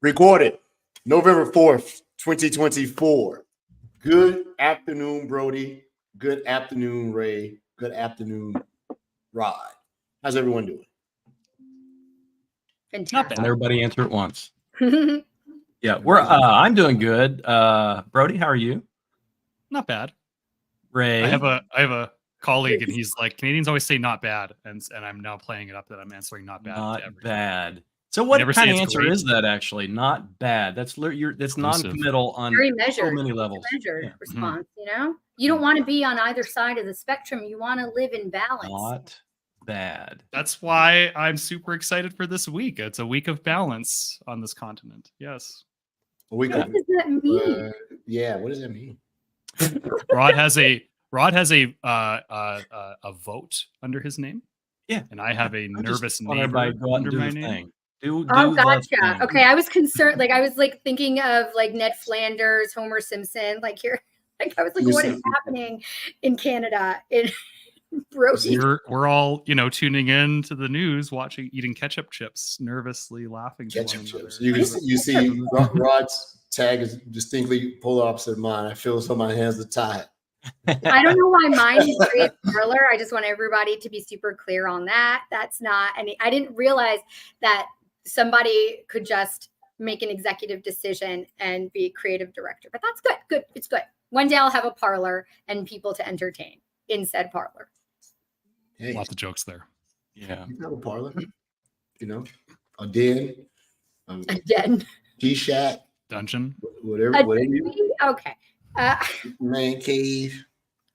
Recorded November 4th, 2024. Good afternoon, Brody. Good afternoon, Ray. Good afternoon, Rod. How's everyone doing? Fantastic. And everybody answer at once. Yeah, I'm doing good. Brody, how are you? Not bad. Ray, I have a colleague, and he's like, Canadians always say not bad, and I'm now playing it up that I'm answering not bad. Not bad. So what kind of answer great. is that actually? Not bad. That's non-committal on very measured, so many levels. Measured response. You know, you don't want to be on either side of the spectrum. You want to live in balance. Not bad. That's why I'm super excited for this week. It's a week of balance on this continent. Yes. What does that mean? Yeah, what does that mean? Rod has a vote under his name. Yeah, and I have a nervous neighbor under my name. Gotcha. Okay, I was concerned. Like I was thinking of Ned Flanders, Homer Simpson. Like here, I was like, what is happening in Canada? We're all tuning in to the news, eating ketchup chips, nervously laughing. Ketchup chips. You see Rod's tag is distinctly polar opposite of mine. I feel so my hands are tied. I don't know why mine is great parlor. I just want everybody to be super clear on that. That's not any. I didn't realize that somebody could just make an executive decision and be creative director. But that's good. Good. It's good. One day I'll have a parlor and people to entertain in said parlor. Hey. Lots of jokes there. Yeah. You have a parlor, a den, a den, G-shack, dungeon, whatever. Okay. Man cave.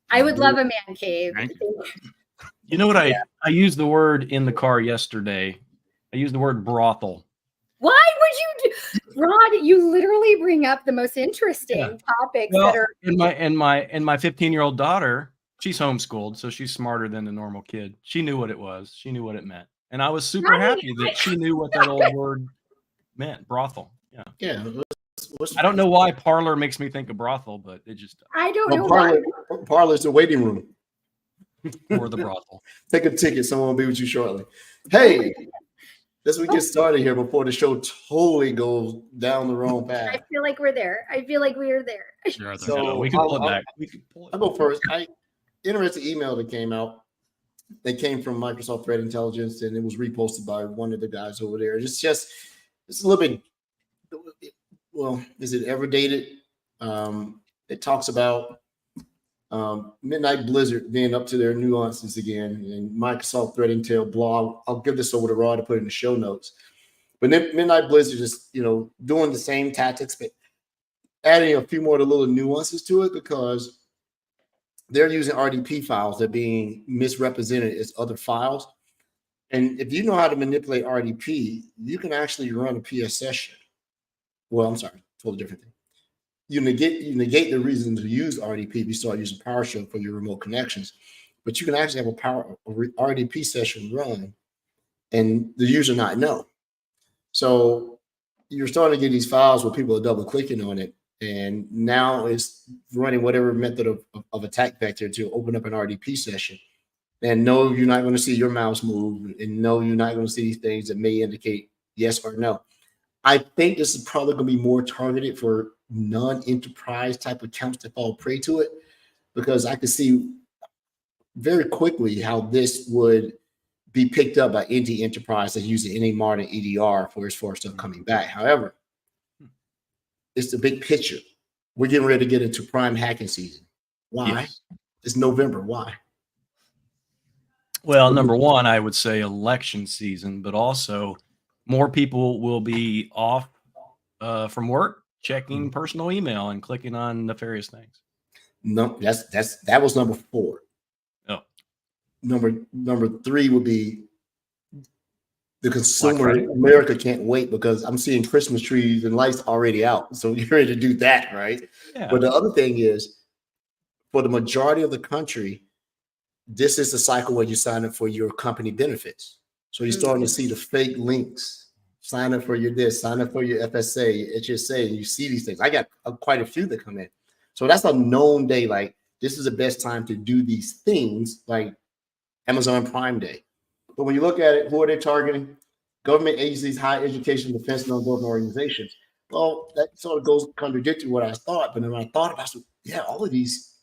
I would love a man cave. You know what? I used the word in the car yesterday. I used the word brothel. Why would you do, Rod? You literally bring up the most interesting topics that are. And my 15-year-old daughter, she's homeschooled, so she's smarter than the normal kid. She knew what it was. She knew what it meant, and I was super happy that she knew what that old word meant. Brothel. Yeah. Yeah. I don't know why parlor makes me think of brothel, but it just. I don't know why. Parlor is the waiting room. Or the brothel. Take a ticket. Someone will be with you shortly. Hey, let's get started here before the show totally goes down the wrong path. I feel like we're there. I feel like we are there. Sure, so we can pull it back. I'll go first. Interesting email that came out. They came from Microsoft Threat Intelligence, and it was reposted by one of the guys over there. It's a little bit. Well, is it ever dated? It talks about Midnight Blizzard being up to their nuances again, and Microsoft Threat Intel blog. I'll give this over to Rod to put in the show notes. But Midnight Blizzard is, doing the same tactics, but adding a few more little nuances to it because they're using RDP files that are being misrepresented as other files. And if you know how to manipulate RDP, you can actually run a PS session. Well, I'm sorry, totally different thing. You negate the reason to use RDP if you start using PowerShell for your remote connections, but you can actually have a RDP session run and the user not know. So you're starting to get these files where people are double clicking on it, and now it's running whatever method of attack vector to open up an RDP session. And no, you're not going to see your mouse move, and no, you're not going to see these things that may indicate yes or no. I think this is probably going to be more targeted for non-enterprise type accounts that fall prey to it, because I could see very quickly how this would be picked up by any enterprise that's using any modern EDR for stuff coming back. However, it's the big picture. We're getting ready to get into prime hacking season. Why? Yes. It's November. Why? Well, number one, I would say election season, but also more people will be off from work, checking personal email and clicking on nefarious things. No, that was number 4. Oh, number 3 would be the consumer. America can't wait because I'm seeing Christmas trees and lights already out. So you're ready to do that, right? Yeah. But the other thing is, for the majority of the country, this is the cycle where you sign up for your company benefits. So you're starting to see the fake links. Sign up for your this, sign up for your FSA, HSA, and you see these things. I got quite a few that come in. So that's a known day. Like, this is the best time to do these things, like Amazon Prime Day. But when you look at it, who are they targeting? government agencies, higher education, defense, non-government organizations. Well, that sort of goes contradictory to what I thought. But then when I thought about it, yeah, all of these,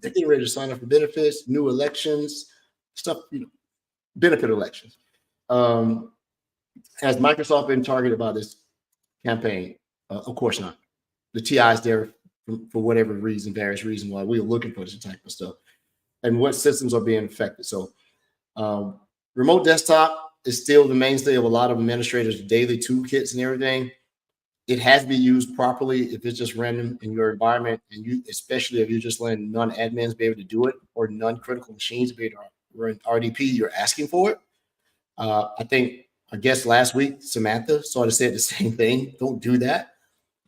they're getting ready to sign up for benefits, new elections, stuff, benefit elections. Has Microsoft been targeted by this campaign? Of course not. The TI is there for whatever reason, various reasons why we're looking for this type of stuff. And what systems are being affected. So remote desktop is still the mainstay of a lot of administrators' daily toolkits and everything. It has to be used properly if it's just random in your environment, and you, especially if you're just letting non-admins be able to do it or non-critical machines be able to run RDP, you're asking for it. I think, I guess last week, Samantha sort of said the same thing. Don't do that.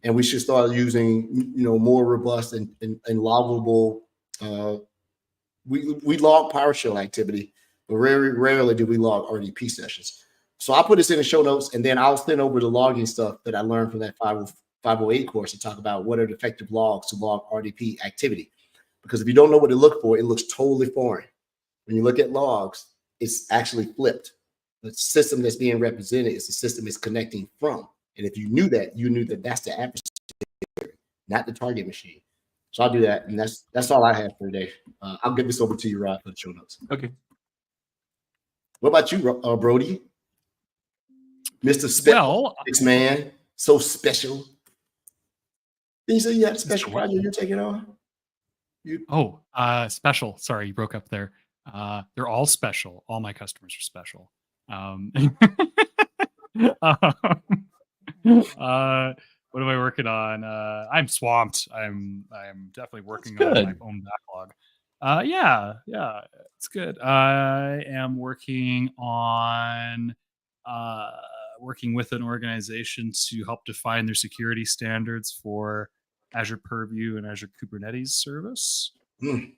And we should start using, more robust and loggable. We log PowerShell activity, but very rarely do we log RDP sessions. So I'll put this in the show notes, and then I'll send over the logging stuff that I learned from that 508 course to talk about what are the effective logs to log RDP activity. Because if you don't know what to look for, it looks totally foreign. When you look at logs, it's actually flipped. The system that's being represented is the system it's connecting from. And if you knew that that's the adversary, not the target machine. So I'll do that. And that's all I have for today. I'll give this over to you, Rod, for the show notes. Okay. What about you, Brody? Mr. Special man, so special. Did you say you had a special project you're taking on? Special. Sorry, you broke up there. They're all special. All my customers are special. What am I working on? I'm swamped. I'm definitely working on my own backlog. Yeah, it's good. I am working on working with an organization to help define their security standards for Azure Purview and Azure Kubernetes service.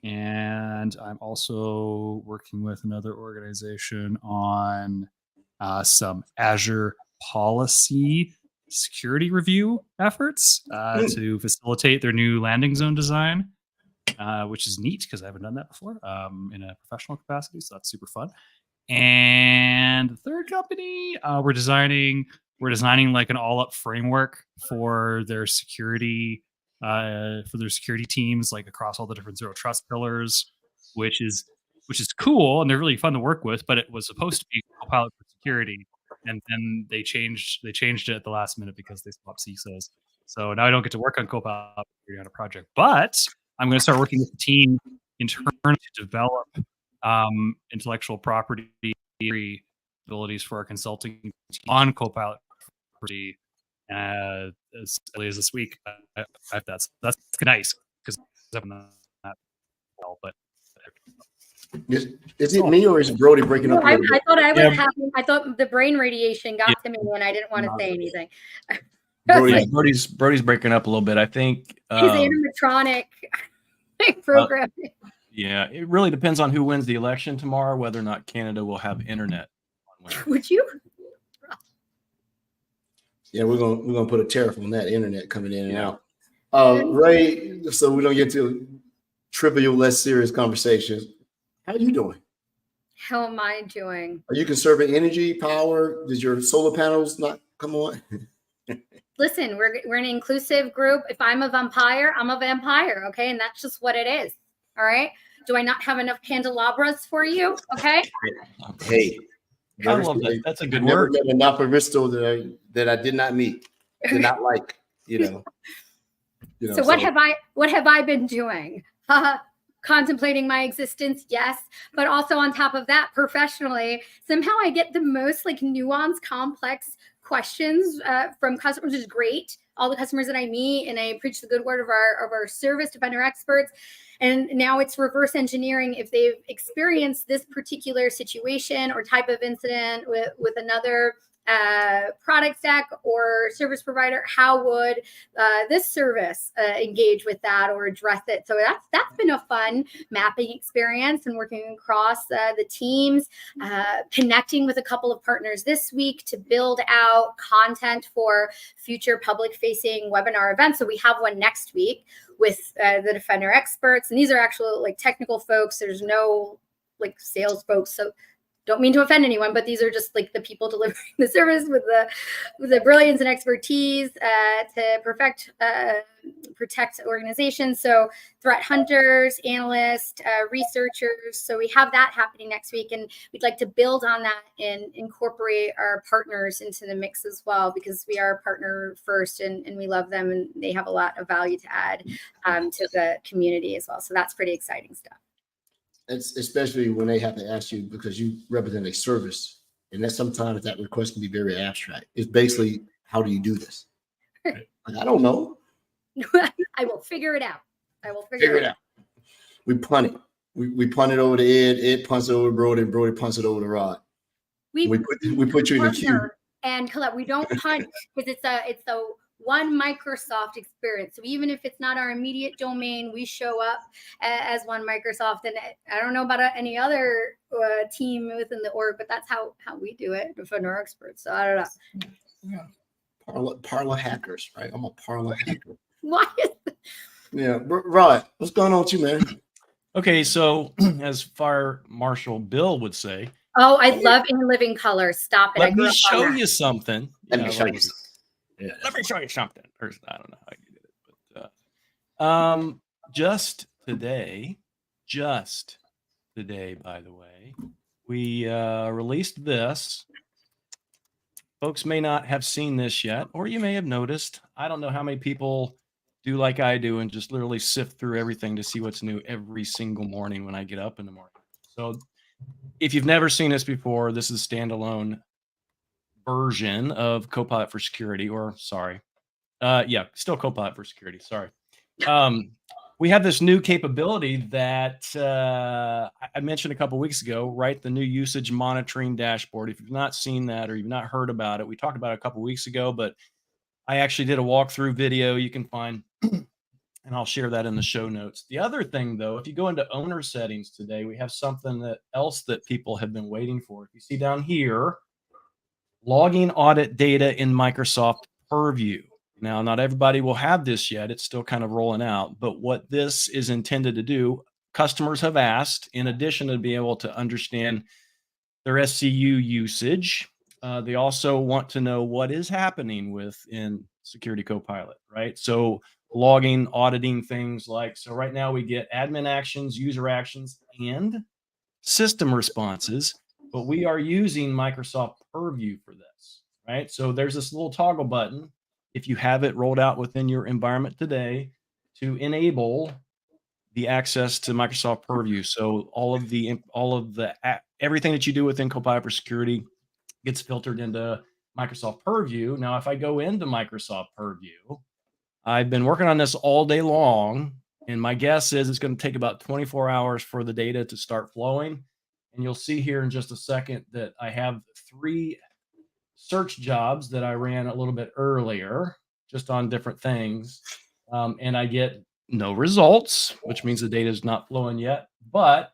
And I'm also working with another organization on some Azure policy security review efforts to facilitate their new landing zone design, which is neat because I haven't done that before in a professional capacity. So that's super fun. And the third company, we're designing like an all-up framework for their security teams, like across all the different zero trust pillars, which is cool, and they're really fun to work with. But it was supposed to be CoPilot for security, and then they changed it at the last minute because they swapped CISOs. So now I don't get to work on CoPilot on a project, but I'm going to start working with the team internally to develop intellectual property abilities for our consulting team on CoPilot as early as this week. That's nice because I've done that well, but is it me or is Brody breaking up? I thought I was having. I thought the brain radiation got to me, and I didn't want to say anything. Brody's breaking up a little bit. I think his animatronic program. Yeah, it really depends on who wins the election tomorrow, whether or not Canada will have internet. Would you? Yeah, we're gonna put a tariff on that internet coming in and out. Ray, so we don't get to trivial, less serious conversations. How are you doing? How am I doing? Are you conserving energy, power? Did your solar panels not come on? Listen, we're an inclusive group. If I'm a vampire, I'm a vampire, okay? And that's just what it is. All right. Do I not have enough candelabras for you? Okay. Hey, I love that. That's a good never word. met enough aristo that I did not meet, did not like, So what have I been doing? Contemplating my existence, yes, but also on top of that, professionally, somehow I get the most like nuanced, complex questions from customers, which is great. All the customers that I meet, and I preach the good word of our service defender experts. And now it's reverse engineering. If they've experienced this particular situation or type of incident with another product stack or service provider, how would this service engage with that or address it? So that's been a fun mapping experience and working across the teams, connecting with a couple of partners this week to build out content for future public-facing webinar events. So we have one next week with the defender experts, and these are actual like technical folks. There's no like sales folks. So don't mean to offend anyone, but these are just like the people delivering the service with the brilliance and expertise to protect organizations. So threat hunters, analysts, researchers. So we have that happening next week, and we'd like to build on that and incorporate our partners into the mix as well, because we are partner first, and we love them, and they have a lot of value to add to the community as well. So that's pretty exciting stuff. It's especially when they have to ask you, because you represent a service, and that sometimes that request can be very abstract. It's basically, how do you do this? Like, I don't know. I will figure it out. I will Figure it out. We punt it. We punt it over to Ed punts it over to Brody, and Brody punts it over to Rod. We put you in the queue. And Colette, we don't punt because it's a one Microsoft experience. So even if it's not our immediate domain, we show up as one Microsoft. And I don't know about any other team within the org, but that's how we do it. Defend our experts. So I don't know. Yeah. Parlor hackers, right? I'm a parlor hacker. Why? Yeah, Rod, what's going on with you, man? Okay, so as Fire Marshal Bill would say, oh, I love In Living Color. Stop it. let me show you something. Let me show you something. Yeah. Let me show you something. Or, I don't know how you did it, but just today, by the way, we released this. Folks may not have seen this yet, or you may have noticed. I don't know how many people do like I do and just literally sift through everything to see what's new every single morning when I get up in the morning. So if you've never seen this before, this is a standalone version of CoPilot for Security, or sorry. Still CoPilot for Security. Sorry. We have this new capability that I mentioned a couple weeks ago, right? The new usage monitoring dashboard. If you've not seen that or you've not heard about it, we talked about it a couple weeks ago, but I actually did a walkthrough video you can find, and I'll share that in the show notes. The other thing, though, if you go into owner settings today, we have something else that people have been waiting for. If you see down here, logging audit data in Microsoft Purview. Now, not everybody will have this yet. It's still kind of rolling out. But what this is intended to do, customers have asked, in addition to being able to understand their SCU usage, they also want to know what is happening within Security CoPilot, right? So logging, auditing things like, so right now we get admin actions, user actions, and system responses, but we are using Microsoft Purview for this, right? So there's this little toggle button, if you have it rolled out within your environment today, to enable the access to Microsoft Purview. So everything that you do within CoPilot for Security gets filtered into Microsoft Purview. Now, if I go into Microsoft Purview, I've been working on this all day long, and my guess is it's going to take about 24 hours for the data to start flowing. And you'll see here in just a second that I have 3 search jobs that I ran a little bit earlier, just on different things. And I get no results, which means the data is not flowing yet. But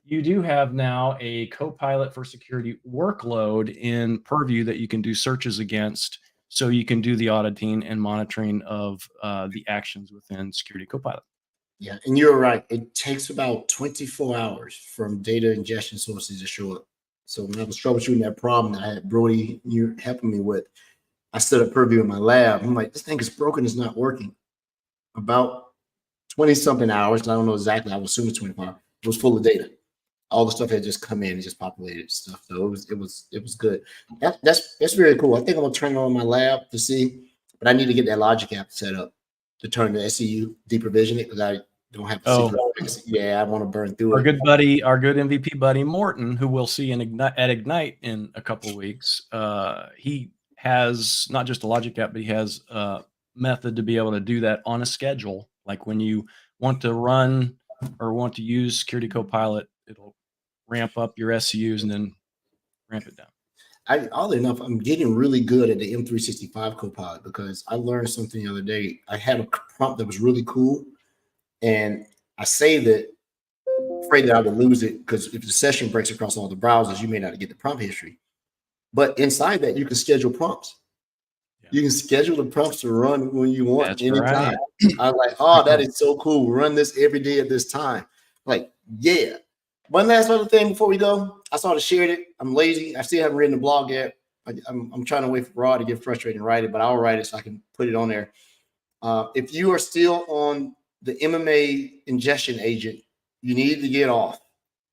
you do have now a CoPilot for Security workload in Purview that you can do searches against, so you can do the auditing and monitoring of the actions within Security CoPilot. Yeah, and you're right. It takes about 24 hours from data ingestion sources to show up. So when I was troubleshooting that problem that I had Brody, you helping me with, I set up Purview in my lab. I'm like, this thing is broken. It's not working. About 20-something hours, and I don't know exactly. I was assuming 25. It was full of data. All the stuff had just come in and just populated stuff. So it was good. That's very cool. I think I'm gonna turn it on in my lab to see, but I need to get that Logic app set up to turn the SCU deprovision it, because I don't have to see. Yeah, I want to burn through it. Our good MVP buddy Morton, who we'll see at Ignite in a couple of weeks, he has not just a Logic app, but he has a method to be able to do that on a schedule. Like when you want to run or want to use Security CoPilot, it'll ramp up your SCUs and then ramp it down. Oddly enough, I'm getting really good at the M365 CoPilot, because I learned something the other day. I had a prompt that was really cool, and I saved it, afraid that I would lose it, because if the session breaks across all the browsers, you may not get the prompt history. But inside that, you can schedule prompts. Yeah. You can schedule the prompts to run when you want, anytime. Right. I was like, oh, that is so cool. Run this every day at this time. Like, yeah. One last other thing before we go. I sort of shared it. I'm lazy. I still haven't written the blog yet. I'm trying to wait for Rod to get frustrated and write it, but I'll write it so I can put it on there. If you are still on the MMA ingestion agent, you need to get off.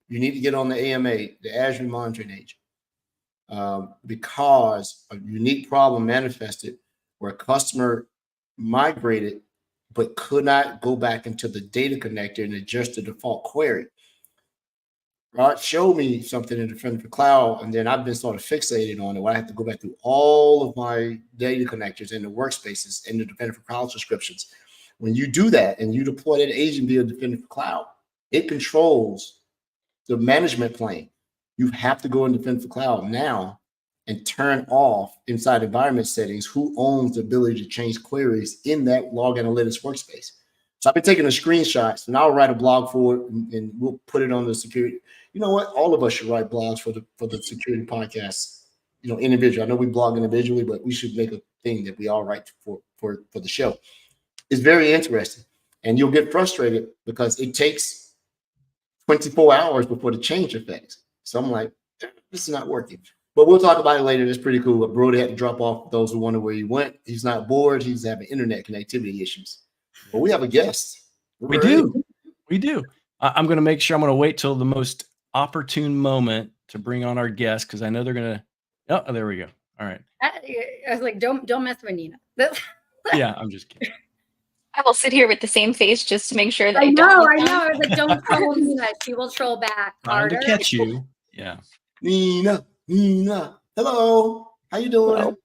You need to get on the AMA, the Azure monitoring agent, because a unique problem manifested where a customer migrated but could not go back into the data connector and adjust the default query. Rod showed me something in Defender for Cloud, and then I've been sort of fixated on it where I have to go back through all of my data connectors and the workspaces and the Defender for Cloud subscriptions. When you do that and you deploy that agent via Defender for Cloud, it controls the management plane. You have to go in Defender for Cloud now and turn off inside environment settings who owns the ability to change queries in that log analytics workspace. So I've been taking the screenshots, and I'll write a blog for it, and we'll put it on the security. You know what? All of us should write blogs for the security podcast. Individual. I know we blog individually, but we should make a thing that we all write for the show. It's very interesting, and you'll get frustrated because it takes 24 hours before the change affects. So I'm like, this is not working. But we'll talk about it later. It's pretty cool. But Brody had to drop off for those who wonder where he went. He's not bored. He's having internet connectivity issues. But we have a guest. We do. I'm going to make sure I'm going to wait till the most opportune moment to bring on our guest because I know they're going to. Oh, there we go. All right. I was like, don't mess with Nina. Yeah, I'm just kidding. I will sit here with the same face just to make sure that I know. don't I was like, don't troll Nina. She will troll back harder. Trying to catch you. Yeah. Nina. Hello. How you doing? Hello.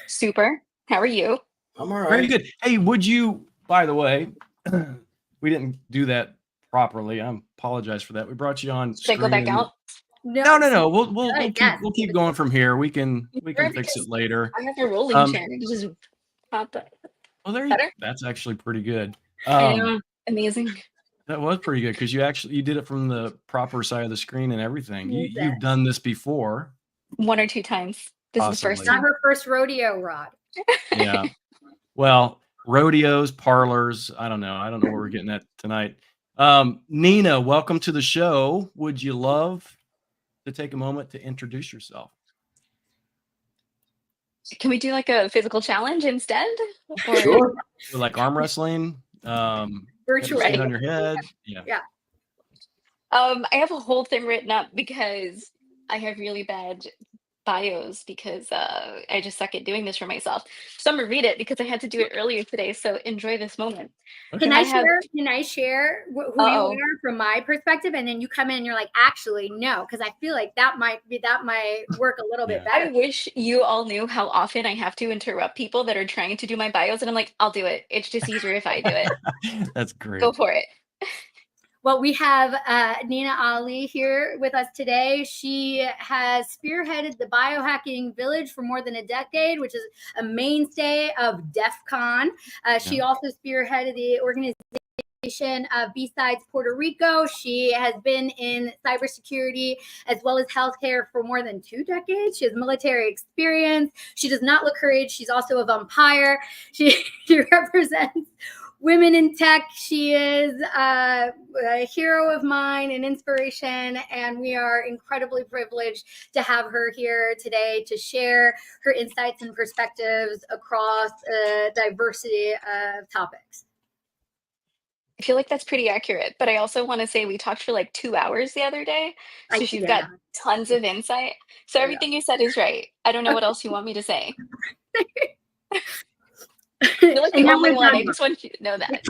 Super. How are you? I'm all right. Very good. Hey, would you, by the way, we didn't do that properly. I apologize for that. We brought you on. Should I go back out? No. We'll keep going from here. We can fix it later. I have a rolling chair. It just popped up. Oh, there you go. That's actually pretty good. I know. Amazing. That was pretty good because you did it from the proper side of the screen and everything. You've done this before. 1 or 2 times. This is the first Not time. her first rodeo, Rod. Yeah. Well, rodeos, parlors. I don't know where we're getting at tonight. Nina, welcome to the show. Would you love to take a moment to introduce yourself? Can we do like a physical challenge instead? Or... Sure. Like arm wrestling? Virtual. Stand on your head. Yeah. I have a whole thing written up because I have really bad bios because I just suck at doing this for myself. So I'm gonna read it because I had to do it earlier today. So enjoy this moment. Okay. Can I share who you are from my perspective, and then you come in and you're like, actually, no, because I feel like that might work a little bit better. I wish you all knew how often I have to interrupt people that are trying to do my bios, and I'm like, I'll do it. It's just easier if I do it. That's great. Go for it. Well, we have Nina Alli here with us today. She has spearheaded the Biohacking Village for more than a decade, which is a mainstay of Defcon. She also spearheaded the organization of B-Sides Puerto Rico. She has been in cybersecurity as well as healthcare for more than 2 decades. She has military experience. She does not look her age. She's also a vampire. She represents women in tech. She is a hero of mine, an inspiration, and we are incredibly privileged to have her here today to share her insights and perspectives across a diversity of topics. I feel like that's pretty accurate, but I also want to say we talked for like 2 hours the other day, so she's got tons of insight. So everything you said is right. I don't know what else you want me to say. You're like the only one. I just want you to know that.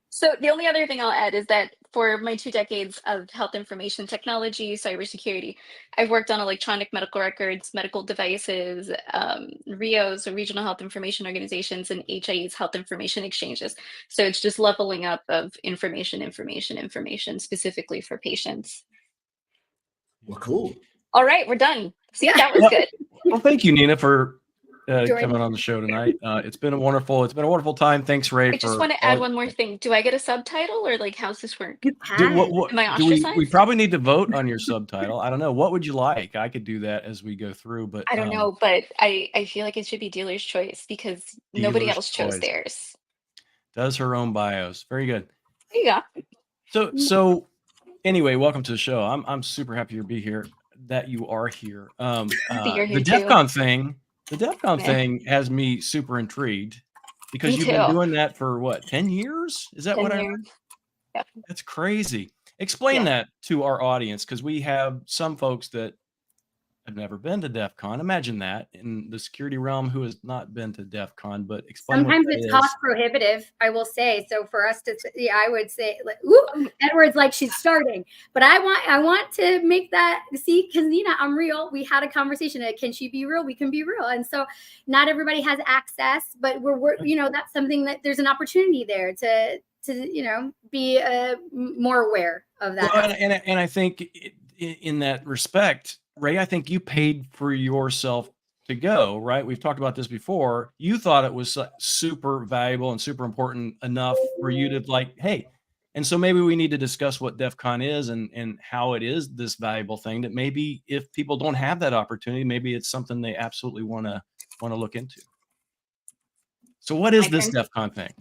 So the only other thing I'll add is that for my 2 decades of health information technology, cybersecurity, I've worked on electronic medical records, medical devices, RIOs, or regional health information organizations, and HIEs, health information exchanges. So it's just leveling up of information specifically for patients. Well, cool. All right, we're done. See, that was good. Well, thank you, Nina, for coming on the show tonight. It's been a wonderful time. Thanks, Ray. I just want to add one more thing. Do I get a subtitle, or like how's this work? Am I ostracized? We probably need to vote on your subtitle. I don't know. What would you like? I could do that as we go through, but I don't know. But I feel like it should be dealer's choice because nobody else chose theirs. Does her own bios. Very good. There you go. So anyway, welcome to the show. I'm super happy to be here. That you are here. You're here The too. DEFCON thing. The DEFCON Yeah. thing has me super intrigued because Me you've been too. doing that for what, 10 years? Is that 10 what I years. read? Yep. That's crazy. Explain Yeah. that to our audience, because we have some folks that have never been to DEFCON. Imagine that in the security realm who has not been to DEFCON, but explain Sometimes what that it's is. cost prohibitive, I will say. So for us to, yeah, I would say, like, ooh, Edward's like she's starting, but I want to make that see, because Nina, I'm real. We had a conversation. Can she be real? We can be real, and so not everybody has access, but we're that's something that there's an opportunity there to be more aware of that. Well, and I think in that respect, Ray, I think you paid for yourself to go, right? We've talked about this before. You thought it was super valuable and super important enough for you to like, hey, and so maybe we need to discuss what DEFCON is and how it is this valuable thing that maybe if people don't have that opportunity, maybe it's something they absolutely want to look into. So what is this DEFCON thing?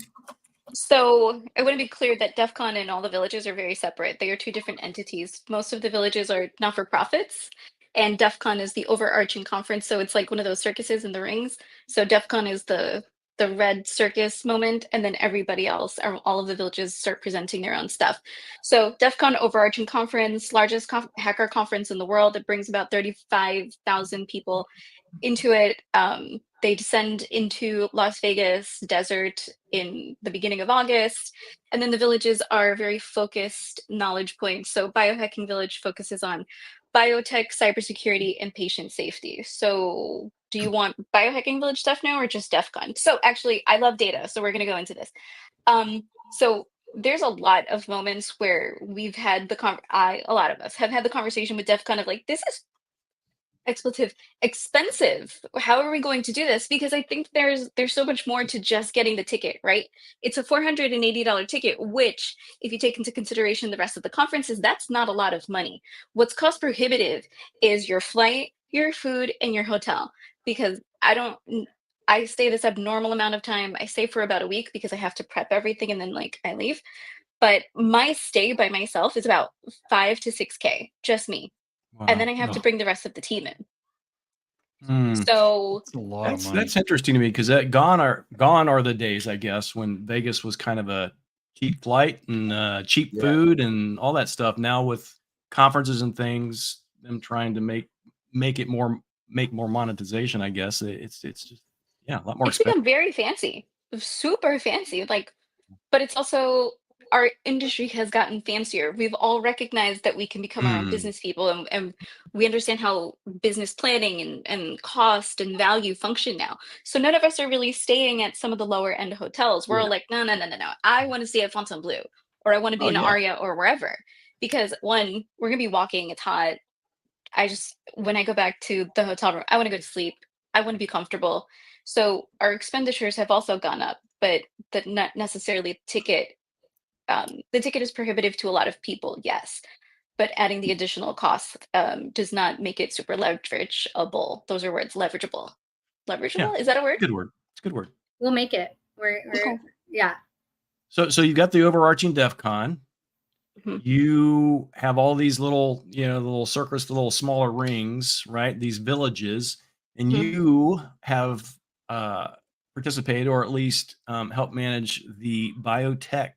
So I want to be clear that DEFCON and all the villages are very separate. They are two different entities. Most of the villages are not-for-profits, and DEFCON is the overarching conference. So it's like one of those circuses in the rings. So DEFCON is the red circus moment, and then everybody else, all of the villages, start presenting their own stuff. So DEFCON overarching conference, largest hacker conference in the world. It brings about 35,000 people into it. They descend into Las Vegas desert in the beginning of August. And then the villages are very focused knowledge points. So Biohacking Village focuses on biotech, cybersecurity, and patient safety. So do you want Biohacking Village stuff now or just DEFCON? So actually, I love data, so we're going to go into this. So there's a lot of moments where we've had a lot of us have had the conversation with DEFCON of like, this is expensive. How are we going to do this? Because I think there's so much more to just getting the ticket, right? It's a $480 ticket, which if you take into consideration the rest of the conferences, that's not a lot of money. What's cost prohibitive is your flight, your food, and your hotel. Because I stay this abnormal amount of time. I stay for about a week because I have to prep everything and then I leave. But my stay by myself is about $5 to $6K, just me. Wow. And then I have to bring the rest of the team in. So that's a lot of money. That's interesting to me because gone are the days, I guess, when Vegas was kind of a cheap flight and cheap food and all that stuff. Now with conferences and things, them trying to make more monetization, I guess it's just a lot more. It's become very fancy, super fancy. But it's also our industry has gotten fancier. We've all recognized that we can become our own business people, and we understand how business planning and cost and value function now. So none of us are really staying at some of the lower end hotels. We're all like, no. I want to stay at Fontainebleau, or I want to be in Aria or wherever. Because one, we're going to be walking, it's hot. When I go back to the hotel room, I want to go to sleep. I want to be comfortable. So our expenditures have also gone up, but not necessarily ticket. The ticket is prohibitive to a lot of people, yes, but adding the additional costs does not make it super leverageable. Those are words, leverageable. Leverageable, is that a word? Good word. It's a good word. We'll make it. We're yeah. So you've got the overarching DEFCON. Mm-hmm. You have all these little, little circles, the little smaller rings, right? These villages, and you have participated or at least helped manage the biotech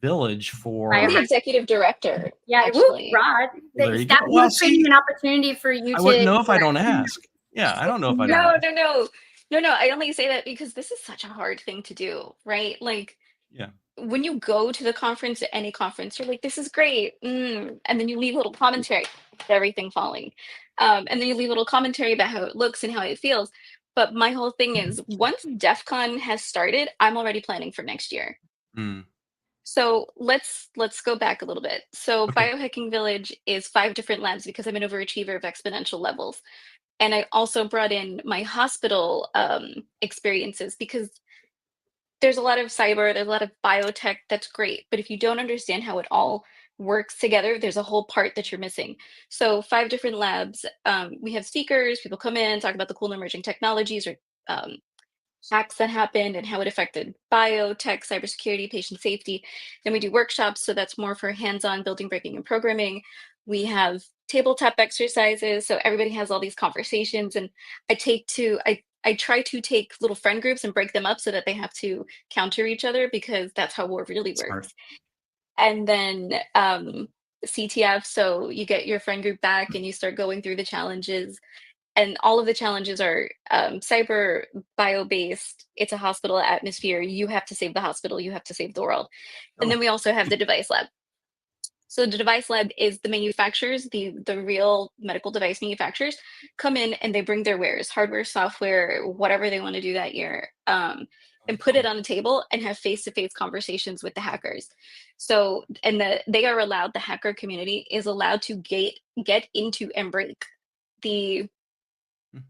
village for. I'm the executive director. Yeah, actually. Rod. There you that go. Well, creating an opportunity for you. I wouldn't know if I don't ask. Yeah, I don't know if I don't. No. I only say that because this is such a hard thing to do, right? When you go to the conference, at any conference, you're like, this is great. And then you leave a little commentary, everything falling. And then you leave a little commentary about how it looks and how it feels. But my whole thing is once DEFCON has started, I'm already planning for next year. So let's go back a little bit. So Biohacking Village is 5 different labs because I'm an overachiever of exponential levels. And I also brought in my hospital experiences because there's a lot of cyber, there's a lot of biotech, that's great. But if you don't understand how it all works together, there's a whole part that you're missing. So 5 different labs. We have speakers, people come in, talk about the cool emerging technologies or hacks that happened and how it affected biotech, cybersecurity, patient safety. Then we do workshops, so that's more for hands-on building, breaking, and programming. We have tabletop exercises, so everybody has all these conversations, and I try to take little friend groups and break them up so that they have to counter each other, because that's how war really Smart. works. And then CTF, so you get your friend group back and you start going through the challenges. And all of the challenges are cyber bio-based. It's a hospital atmosphere. You have to save the hospital. You have to save the world. And then we also have the device lab. So the device lab is the manufacturers, the real medical device manufacturers come in and they bring their wares, hardware, software, whatever they want to do that year, and put it on the table and have face-to-face conversations with the hackers. So, and they are allowed, the hacker community is allowed to get into and break the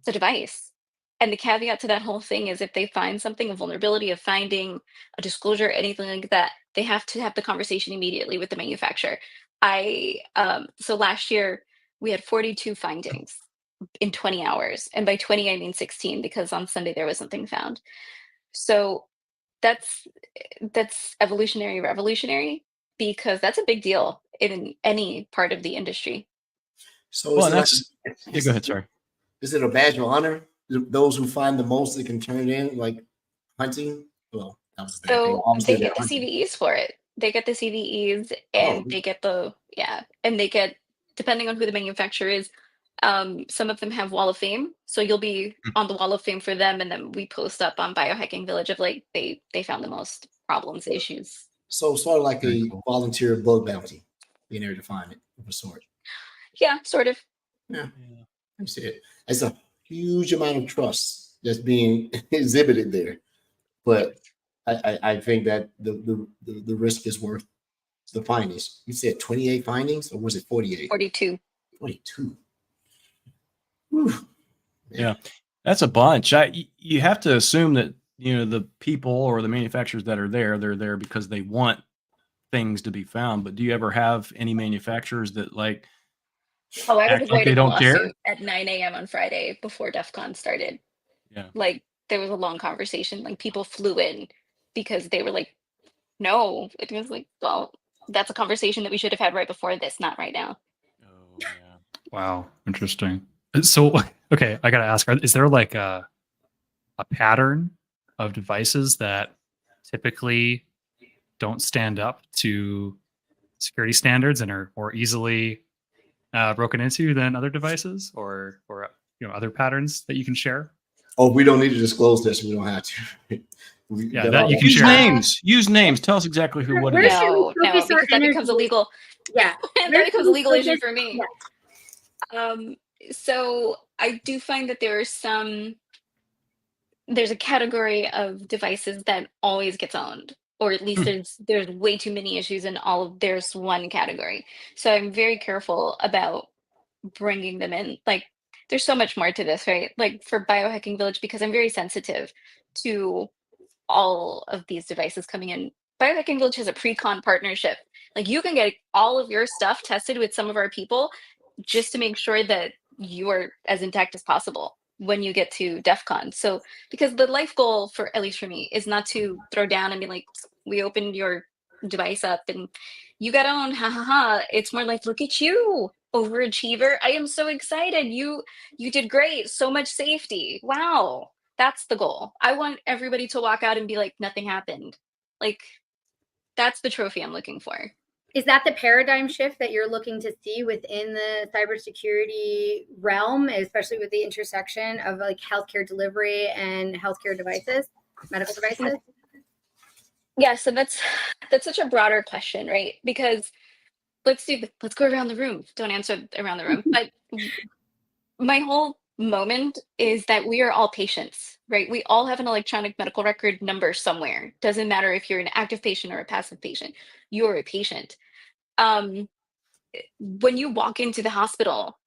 device. And the caveat to that whole thing is if they find something, a vulnerability, of finding a disclosure, anything like that, they have to have the conversation immediately with the manufacturer. So last year we had 42 findings in 20 hours. And by 20, I mean 16, because on Sunday there was something found. So that's evolutionary, revolutionary, because that's a big deal in any part of the industry. So Well, is it that's yeah. Go ahead. Sorry. Is it a badge of honor? Those who find the most, they can turn it in, like hunting. Well, that was a bad thing. So Obviously, they get the hunting. CVEs for it. They get the CVEs, and they get and they get, depending on who the manufacturer is, some of them have Wall of Fame. So you'll be on the Wall of Fame for them, and then we post up on Biohacking Village of like they found the most problems, issues. So sort of like Very a cool. volunteer bug bounty, being able to find it of a sort. Yeah, sort of. Yeah, I see it. It's a huge amount of trust that's being exhibited there, but I think that the risk is worth the findings. You said 28 findings, or was it 48? 42. 42. Whew. Yeah, that's a bunch. You have to assume that, you know, the people or the manufacturers that are there, they're there because they want things to be found. But do you ever have any manufacturers that like Oh, I was act like avoiding they a don't care? lawsuit at 9 a.m. on Friday before Defcon started. Yeah. Like there was a long conversation. Like people flew in because they were like, no. It was like, well, that's a conversation that we should have had right before this, not right now. Oh yeah. Wow, interesting. So, okay, I gotta ask: is there like a pattern of devices that typically don't stand up to security standards and are more easily broken into than other devices, or other patterns that you can share? Oh, we don't need to disclose this. We don't have to. Yeah, that you can Use share. names. Use names. Tell us exactly who what it is. No, because that becomes illegal. Yeah. That becomes a legal issue for me. Yeah. So I do find that there's a category of devices that always gets owned, or at least there's way too many issues in there's one category. So I'm very careful about bringing them in. Like there's so much more to this, right? Like for Biohacking Village, because I'm very sensitive to all of these devices coming in. Biohacking Village has a pre-con partnership. Like you can get all of your stuff tested with some of our people just to make sure that you are as intact as possible when you get to Defcon. So because the life goal, for at least for me, is not to throw down and be like, we opened your device up and you got owned, ha ha ha. It's more like, look at you, overachiever. I am so excited. You did great. So much safety. Wow. That's the goal. I want everybody to walk out and be like, nothing happened. Like that's the trophy I'm looking for. Is that the paradigm shift that you're looking to see within the cybersecurity realm, especially with the intersection of like healthcare delivery and healthcare devices, medical devices? Yeah, so that's such a broader question, right? Because let's go around the room. Don't answer around the room. But my whole moment is that we are all patients, right? We all have an electronic medical record number somewhere. Doesn't matter if you're an active patient or a passive patient. You're a patient. When you walk into the hospital,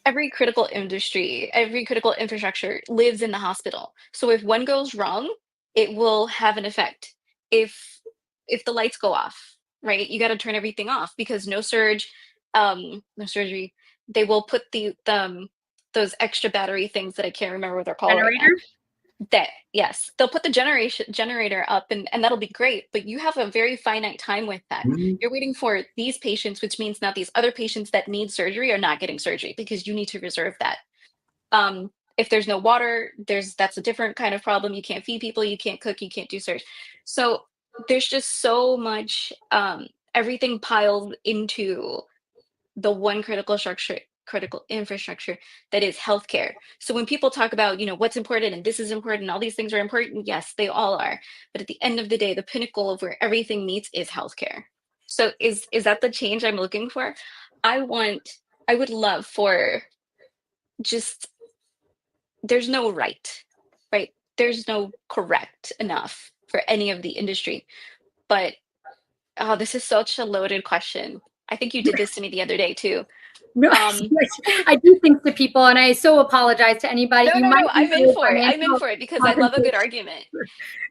every critical industry, every critical infrastructure lives in the hospital. So if one goes wrong, it will have an effect. If the lights go off, right, you got to turn everything off because no surgery. They will put those extra battery things that I can't remember what they're called right now. That, yes, they'll put the generator up and that'll be great, but you have a very finite time with that. Mhm. You're waiting for these patients, which means now these other patients that need surgery are not getting surgery because you need to reserve that. If there's no water, that's a different kind of problem. You can't feed people, you can't cook, you can't do surgery. So there's just so much, everything piled into the one critical infrastructure that is healthcare. So when people talk about, what's important and this is important, all these things are important, yes, they all are. But at the end of the day, the pinnacle of where everything meets is healthcare. So is that the change I'm looking for? I would love for just, there's no right? There's no correct enough for any of the industry. But oh, this is such a loaded question. I think you did this to me the other day too. No, I do think to people, and I so apologize to anybody. No, I'm in for it. I'm in financial for it because I love a good compensation. argument.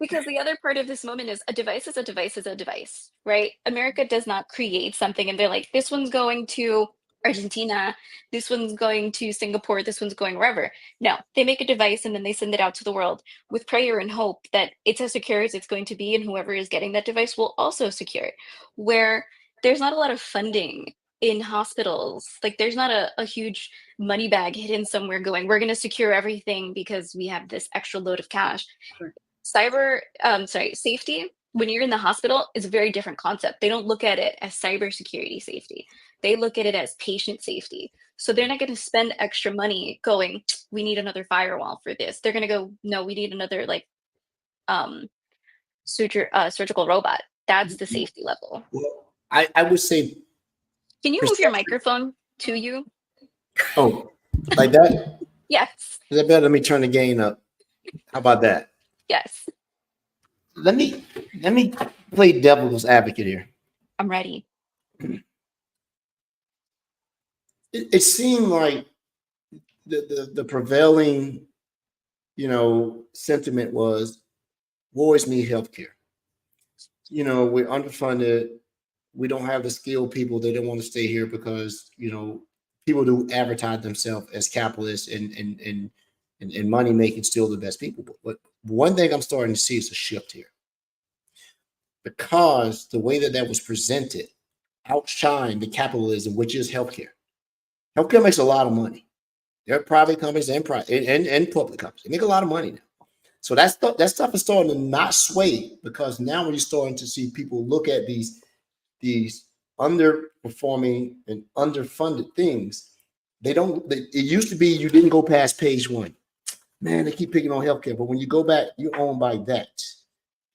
Because the other part of this moment is a device is a device is a device, right? America does not create something and they're like, this one's going to Argentina, this one's going to Singapore, this one's going wherever. No, they make a device and then they send it out to the world with prayer and hope that it's as secure as it's going to be, and whoever is getting that device will also secure it. Where there's not a lot of funding in hospitals, like there's not a huge money bag hidden somewhere going, we're going to secure everything because we have this extra load of cash. Sure. Safety when you're in the hospital is a very different concept. They don't look at it as cybersecurity safety. They look at it as patient safety. So they're not going to spend extra money going, we need another firewall for this. They're going to go, no, we need another surgical robot. That's the safety level. Well, I would say. Can you move your microphone to you? Oh, like that? Yes. Is that better? Let me turn the gain up. How about that? Yes. Let me play devil's advocate here. I'm ready. It seemed like the prevailing, sentiment was, boys need healthcare. We're underfunded. We don't have the skilled people. They don't want to stay here because, people do advertise themselves as capitalists and money making still the best people. But one thing I'm starting to see is a shift here. Because the way that was presented outshined the capitalism, which is healthcare. Healthcare makes a lot of money. There are private companies and public companies. They make a lot of money now. So that stuff is starting to not sway, because now when you're starting to see people look at these underperforming and underfunded things, it used to be you didn't go past page 1. Man, they keep picking on healthcare, but when you go back, you're owned by that.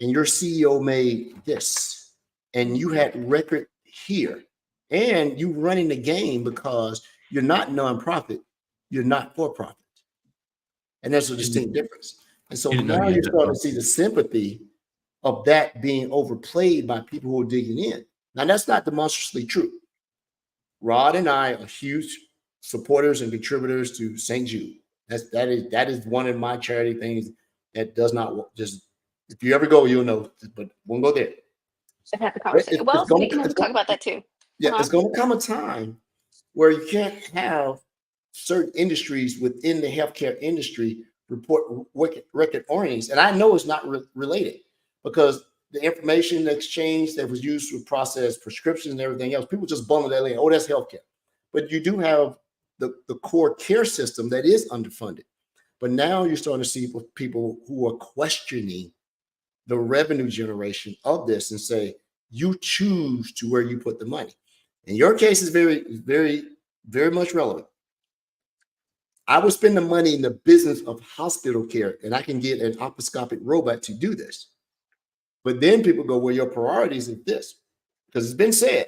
And your CEO made this, and you had record here, and you running the game because you're not nonprofit, you're not for profit. And there's a distinct difference. And so now you're starting to see the sympathy of that being overplayed by people who are digging in. Now, that's not demonstrably true. Rod and I are huge supporters and contributors to St. Jude. That is one of my charity things that does not just, if you ever go, you'll know, but won't go there. I've had the conversation. We can talk about that too. Yeah, It's going to come a time where you can't have certain industries within the healthcare industry report record earnings. And I know it's not related, because the information exchange that was used to process prescriptions and everything else, people just bundle that in. Oh, that's healthcare. But you do have the core care system that is underfunded. But now you're starting to see people who are questioning the revenue generation of this and say, you choose to where you put the money. In your case, is very, very, very much relevant. I would spend the money in the business of hospital care, and I can get an laparoscopic robot to do this. But then people go, well, your priorities is this, because it's been said,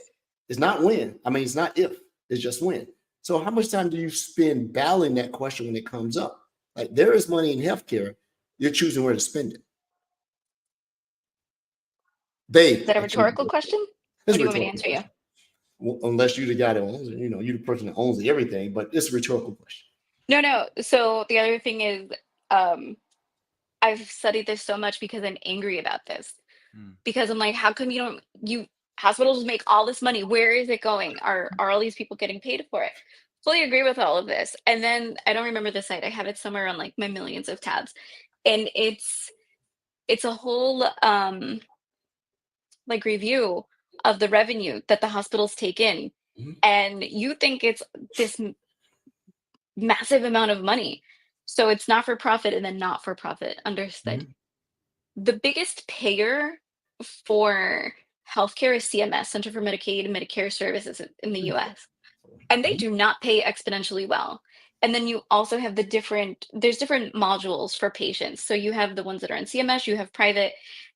it's not when. I mean, it's not if, it's just when. So how much time do you spend battling that question when it comes up? Like, there is money in healthcare, you're choosing where to spend it. Is that a rhetorical question? Or do you want me to answer you? Well, unless you're the guy that owns it, you're the person that owns everything, but it's a rhetorical question. No. So the other thing is, I've studied this so much because I'm angry about this. Because I'm like, how come you hospitals make all this money? Where is it going? Are all these people getting paid for it? Fully agree with all of this. And then I don't remember the site. I have it somewhere on like my millions of tabs. and it's a whole like review of the revenue that the hospitals take in, and you think it's this massive amount of money. So it's not for profit and then not for profit. Understood. The biggest payer for healthcare is CMS, Center for Medicaid and Medicare Services in the US. And they do not pay exponentially well. And then you also have there's different modules for patients. So you have the ones that are in CMS, you have private,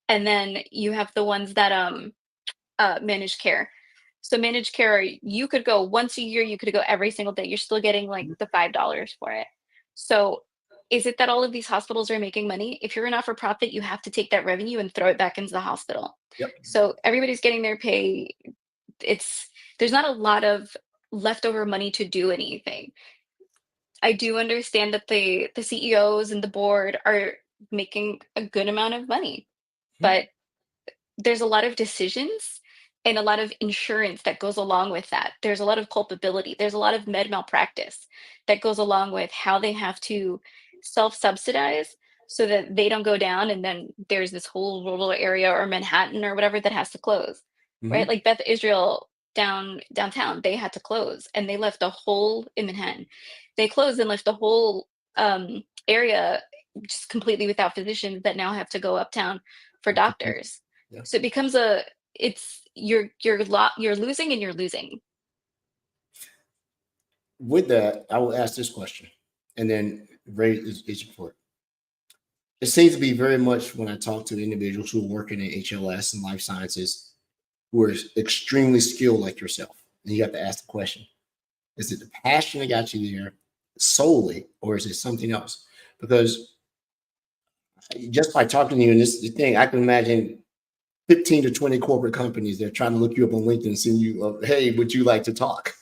and then you have the ones that managed care. So managed care, you could go once a year, you could go every single day. You're still getting like the $5 for it. So is it that all of these hospitals are making money? If you're a not-for-profit, you have to take that revenue and throw it back into the hospital. Yep. So everybody's getting their pay. There's not a lot of leftover money to do anything. I do understand that the CEOs and the board are making a good amount of money, but there's a lot of decisions and a lot of insurance that goes along with that. There's a lot of culpability. There's a lot of med malpractice that goes along with how they have to self-subsidize so that they don't go down, and then there's this whole rural area or Manhattan or whatever that has to close, right? Like Beth Israel downtown, they had to close, and they left the whole in Manhattan. They closed and left the whole area just completely without physicians that now have to go uptown for doctors. Yeah. So it becomes you're losing and you're losing. With that, I will ask this question, and then Ray is for it. It seems to be very much when I talk to individuals who are working in HLS and life sciences, who are extremely skilled like yourself. And you have to ask the question, is it the passion that got you there solely, or is it something else? Because just by talking to you in this thing, I can imagine 15 to 20 corporate companies, they're trying to look you up on LinkedIn and send you, hey, would you like to talk?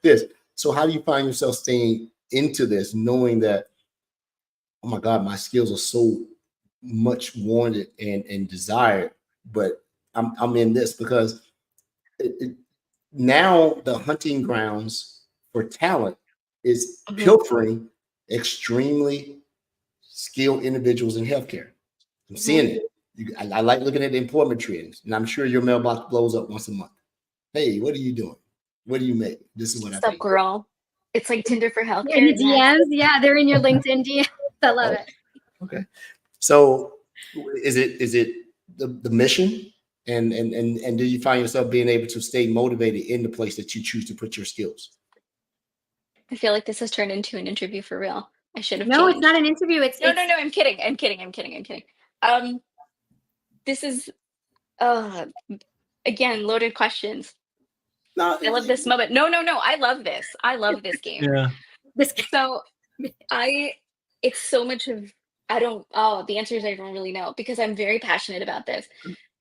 This. So how do you find yourself staying into this, knowing that, oh my God, my skills are so much wanted and desired, but I'm in this because now the hunting grounds for talent is pilfering extremely skilled individuals in healthcare. I'm seeing it. I like looking at the employment trends, and I'm sure your mailbox blows up once a month. Hey, what are you doing? What do you make? This is what I make. Girl. It's like Tinder for healthcare. In the DMs, yeah, they're in your LinkedIn DMs. I love it. Okay, so is it the mission, and do you find yourself being able to stay motivated in the place that you choose to put your skills? I feel like this has turned into an interview for real. I should have. No, changed. it's not an interview. No. I'm kidding. This is again loaded questions. No, I love this moment. No. I love this. I love this game. Yeah. So it's so much of the answers I don't really know because I'm very passionate about this.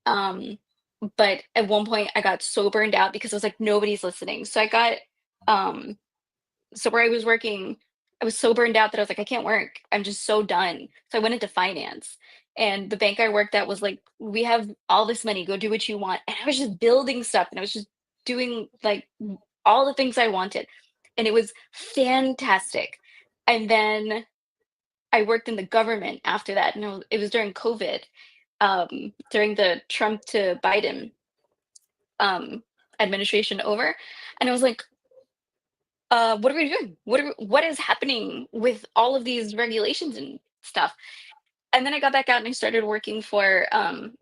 But at one point I got so burned out because I was like, nobody's listening. So I got so where I was working, I was so burned out that I was like, I can't work. I'm just so done. So I went into finance. And the bank I worked at was like, we have all this money, go do what you want. And I was just building stuff and I was just doing like all the things I wanted. And it was fantastic. And then I worked in the government after that. And it was during COVID, during the Trump to Biden administration over. And I was like, what are we doing? What is happening with all of these regulations and stuff? And then I got back out and I started working for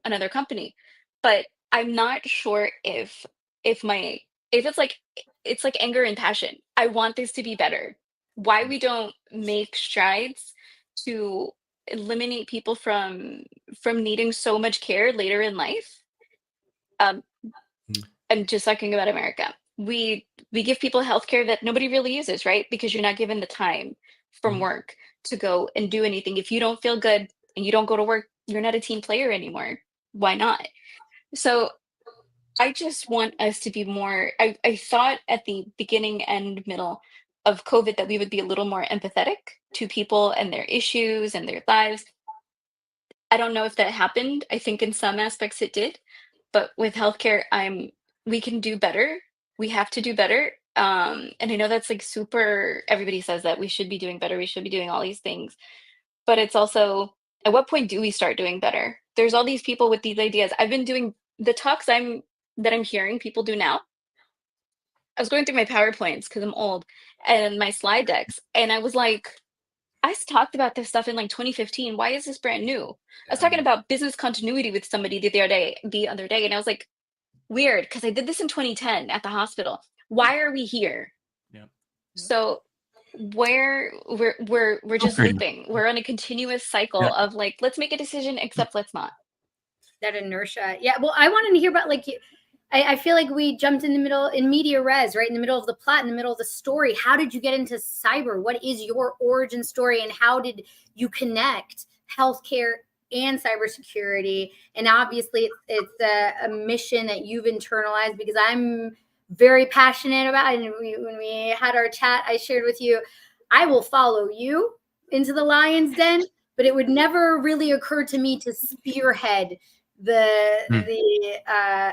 another company. But I'm not sure if it's like anger and passion. I want this to be better. Why we don't make strides to eliminate people from needing so much care later in life. I'm just talking about America. We give people healthcare that nobody really uses, right? Because you're not given the time from work to go and do anything. If you don't feel good and you don't go to work, you're not a team player anymore. Why not? So I just want us to be more, I thought at the beginning and middle of COVID that we would be a little more empathetic to people and their issues and their lives. I don't know if that happened. I think in some aspects it did, but with healthcare, we can do better. We have to do better. And I know that's like super, everybody says that we should be doing better. We should be doing all these things, but it's also At what point do we start doing better? There's all these people with these ideas. I've been doing the talks that I'm hearing people do now. I was going through my PowerPoints because I'm old and my slide decks, and I was like, I talked about this stuff in like 2015. Why is this brand new? I was talking about business continuity with somebody the other day, and I was like, weird, because I did this in 2010 at the hospital. Why are we here? Yeah. So we're just Agreed. looping. We're on a continuous cycle of like, let's make a decision, except let's not. That inertia. Yeah. Well, I wanted to hear about like I feel like we jumped in the middle in media res, right in the middle of the plot, in the middle of the story. How did you get into cyber? What is your origin story, and how did you connect healthcare and cybersecurity? And obviously, it's a mission that you've internalized, because I'm very passionate about it. And when we had our chat, I shared with you, I will follow you into the lion's den, but it would never really occur to me to spearhead the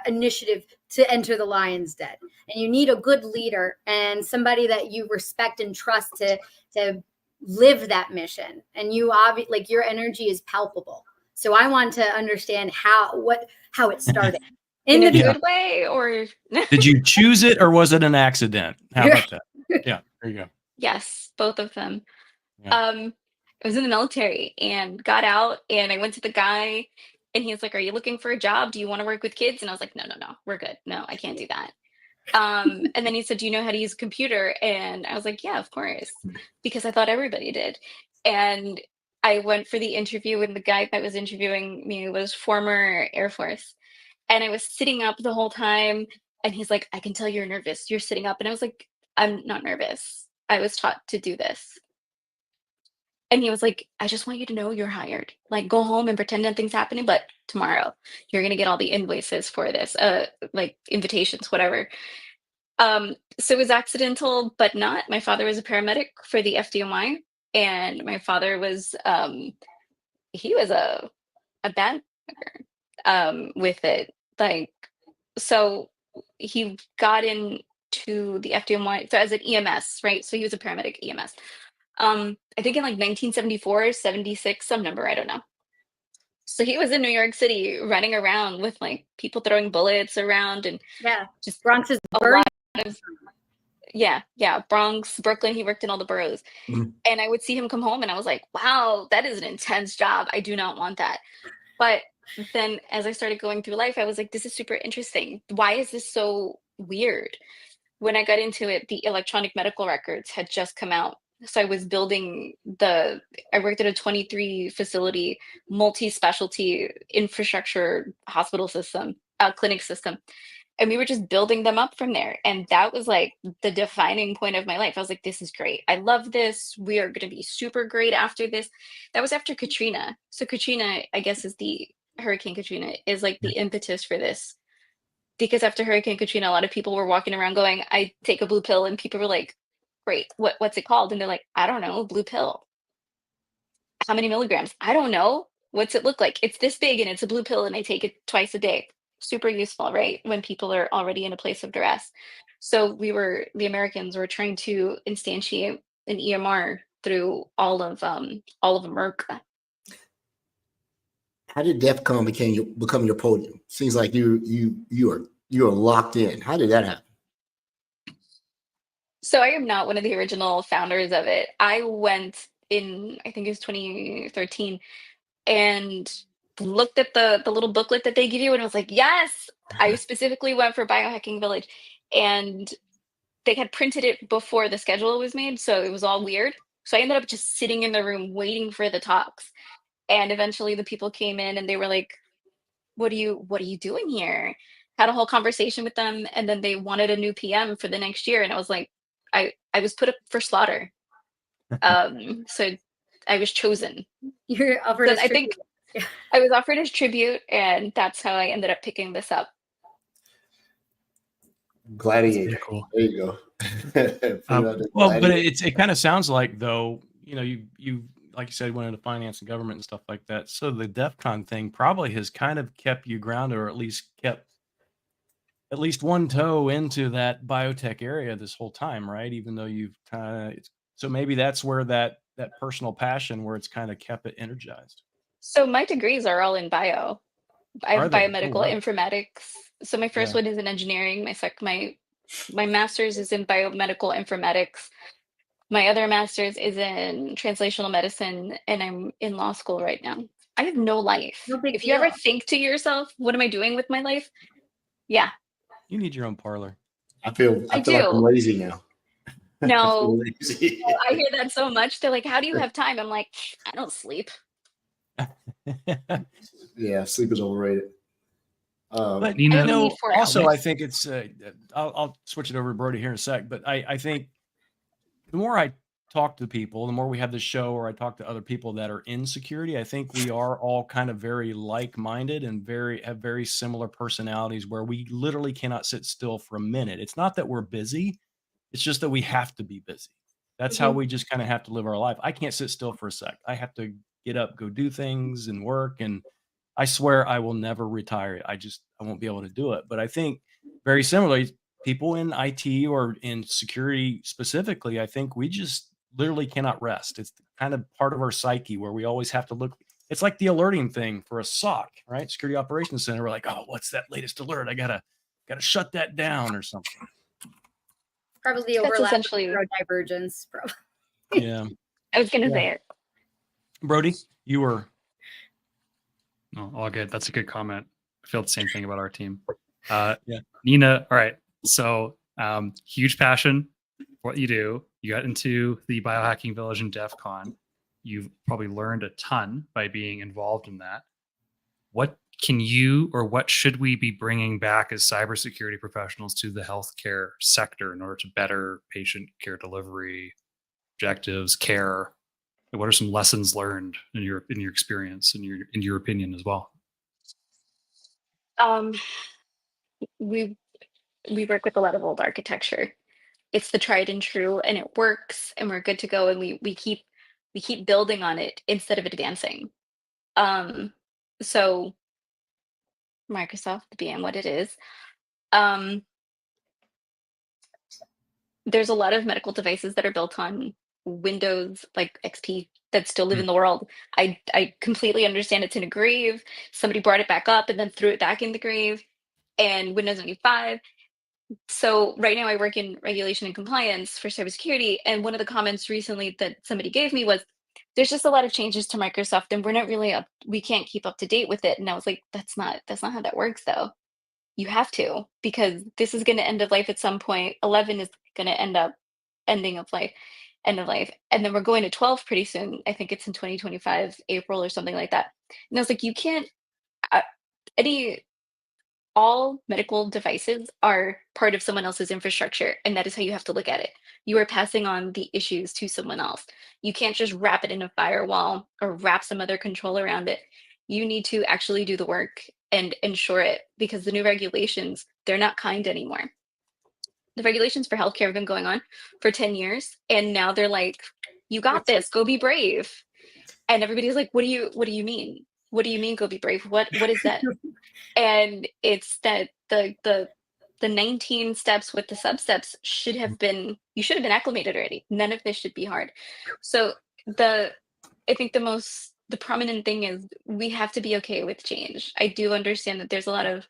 initiative to enter the lion's den. And you need a good leader and somebody that you respect and trust to live that mission. And you obviously, like, your energy is palpable. So I want to understand how it started. In a good way, or did you choose it, or was it an accident? How about that? Yeah, there you go. Yes, both of them. Yeah. I was in the military and got out, and I went to the guy, and he's like, "Are you looking for a job? Do you want to work with kids?" And I was like, "No, we're good. No, I can't do that." And then he said, "Do you know how to use a computer?" And I was like, "Yeah, of course," because I thought everybody did. And I went for the interview, and the guy that was interviewing me was former Air Force. And I was sitting up the whole time, and he's like, "I can tell you're nervous. You're sitting up." And I was like, "I'm not nervous. I was taught to do this." And he was like, "I just want you to know you're hired. Like, go home and pretend nothing's happening, but tomorrow you're gonna get all the invoices for this, like invitations, whatever." So it was accidental, but not. My father was a paramedic for the FDNY, and my father was he was a bad with it. Like, so he got into the FDNY so as an EMS, right? So he was a paramedic EMS. I think in like 1974, 76, some number, I don't know. So he was in New York City running around with like people throwing bullets around, and just Bronx is a lot of Bronx, Brooklyn. He worked in all the boroughs. And I would see him come home, and I was like, wow, that is an intense job. I do not want that. But then as I started going through life, I was like, this is super interesting. Why is this so weird? When I got into it, the electronic medical records had just come out. So I was building I worked at a 23 facility, multi-specialty infrastructure hospital system, clinic system. And we were just building them up from there. And that was like the defining point of my life. I was like, this is great. I love this. We are going to be super great after this. That was after Katrina. So Katrina, I guess, Hurricane Katrina is like the impetus for this. Because after Hurricane Katrina, a lot of people were walking around going, I take a blue pill. And people were like, great, what's it called? And they're like, I don't know, blue pill. How many milligrams? I don't know. What's it look like? It's this big, and it's a blue pill, and I take it twice a day. Super useful, right? When people are already in a place of duress. So the Americans were trying to instantiate an EMR through all of America. How did Defcon become your podium? Seems like you are locked in. How did that happen? So I am not one of the original founders of it. I went in, I think it was 2013, and looked at the little booklet that they give you, and was like, yes. I specifically went for Biohacking Village, and they had printed it before the schedule was made, so it was all weird. So I ended up just sitting in the room waiting for the talks. And eventually the people came in, and they were like, what are you doing here? Had a whole conversation with them, and then they wanted a new PM for the next year, and I was like, I was put up for slaughter. So I was chosen. You're offered I think I was offered as tribute, and that's how I ended up picking this up. Gladiator. Cool. There you go. Well, but it kind of sounds like, though, you like you said, went into finance and government and stuff like that. So the DEFCON thing probably has kind of kept you grounded, or at least kept at least one toe into that biotech area this whole time, right? Even though you've so maybe that's where that personal passion, where it's kind of kept it energized. So my degrees are all in bio. I Are have they? Oh, biomedical wow. informatics. So my first Yeah. one is in engineering. My master's is in biomedical informatics. My other master's is in translational medicine, and I'm in law school right now. I have no life. No big If you ever deal. think to yourself, what am I doing with my life? Yeah, You need your own parlor. I feel I like I'm do. lazy now. I feel No, lazy. I hear that so much. They're like, how do you have time? I'm like, I don't sleep. Yeah, sleep is overrated. But Nina- I you only know, need 4 also hours. I think it's I'll switch it over to Brody here in a sec, but I think the more I talk to people, the more we have this show or I talk to other people that are in security, I think we are all kind of very like-minded and have very similar personalities where we literally cannot sit still for a minute. It's not that we're busy, it's just that we have to be busy. That's how we just kind of have to live our life. I can't sit still for a sec. I have to get up, go do things and work. And I swear I will never retire. I won't be able to do it. But I think very similarly, people in IT or in security specifically, I think we just literally cannot rest. It's kind of part of our psyche where we always have to look. It's like the alerting thing for a SOC, right? Security Operations Center. We're like, oh, what's that latest alert? I gotta shut that down or something. Probably the That's overlap essentially, of neurodivergence. Probably. Yeah. I was going to Yeah. say it. Brody, you were. No, all good. That's a good comment. I feel the same thing about our team. Yeah. Nina, all right. So huge passion for what you do. You got into the Biohacking Village and Defcon. You've probably learned a ton by being involved in that. What can you or what should we be bringing back as cybersecurity professionals to the healthcare sector in order to better patient care delivery, objectives, care? And what are some lessons learned in your experience and in your opinion as well? Um, we we work with a lot of old architecture. It's the tried and true, and it works, and we're good to go, and we keep building on it instead of advancing. Um, so Microsoft being what it is, um, there's a lot of medical devices that are built on Windows like XP that still live in the world. I completely understand it's in a grave. Somebody brought it back up and then threw it back in the grave. And Windows 95. So right now I work in regulation and compliance for cybersecurity. And one of the comments recently that somebody gave me was, there's just a lot of changes to Microsoft and we're not really we can't keep up to date with it. And I was like, that's not how that works though. You have to, because this is going to end of life at some point. 11 is going to end up ending of life, end of life. And then we're going to 12 pretty soon. I think it's in 2025, April or something like that. And I was like, you can't, uh, any all medical devices are part of someone else's infrastructure, and that is how you have to look at it. You are passing on the issues to someone else. You can't just wrap it in a firewall or wrap some other control around it. You need to actually do the work and ensure it, because the new regulations, they're not kind anymore. The regulations for healthcare have been going on for 10 years, and now they're like, you got this, go be brave. And everybody's like, what do you mean? What do you mean go be brave? What is that? And it's that the 19 steps with the sub steps should have been, you should have been acclimated already. None of this should be hard. So I think the prominent thing is we have to be okay with change. I do understand that there's a lot of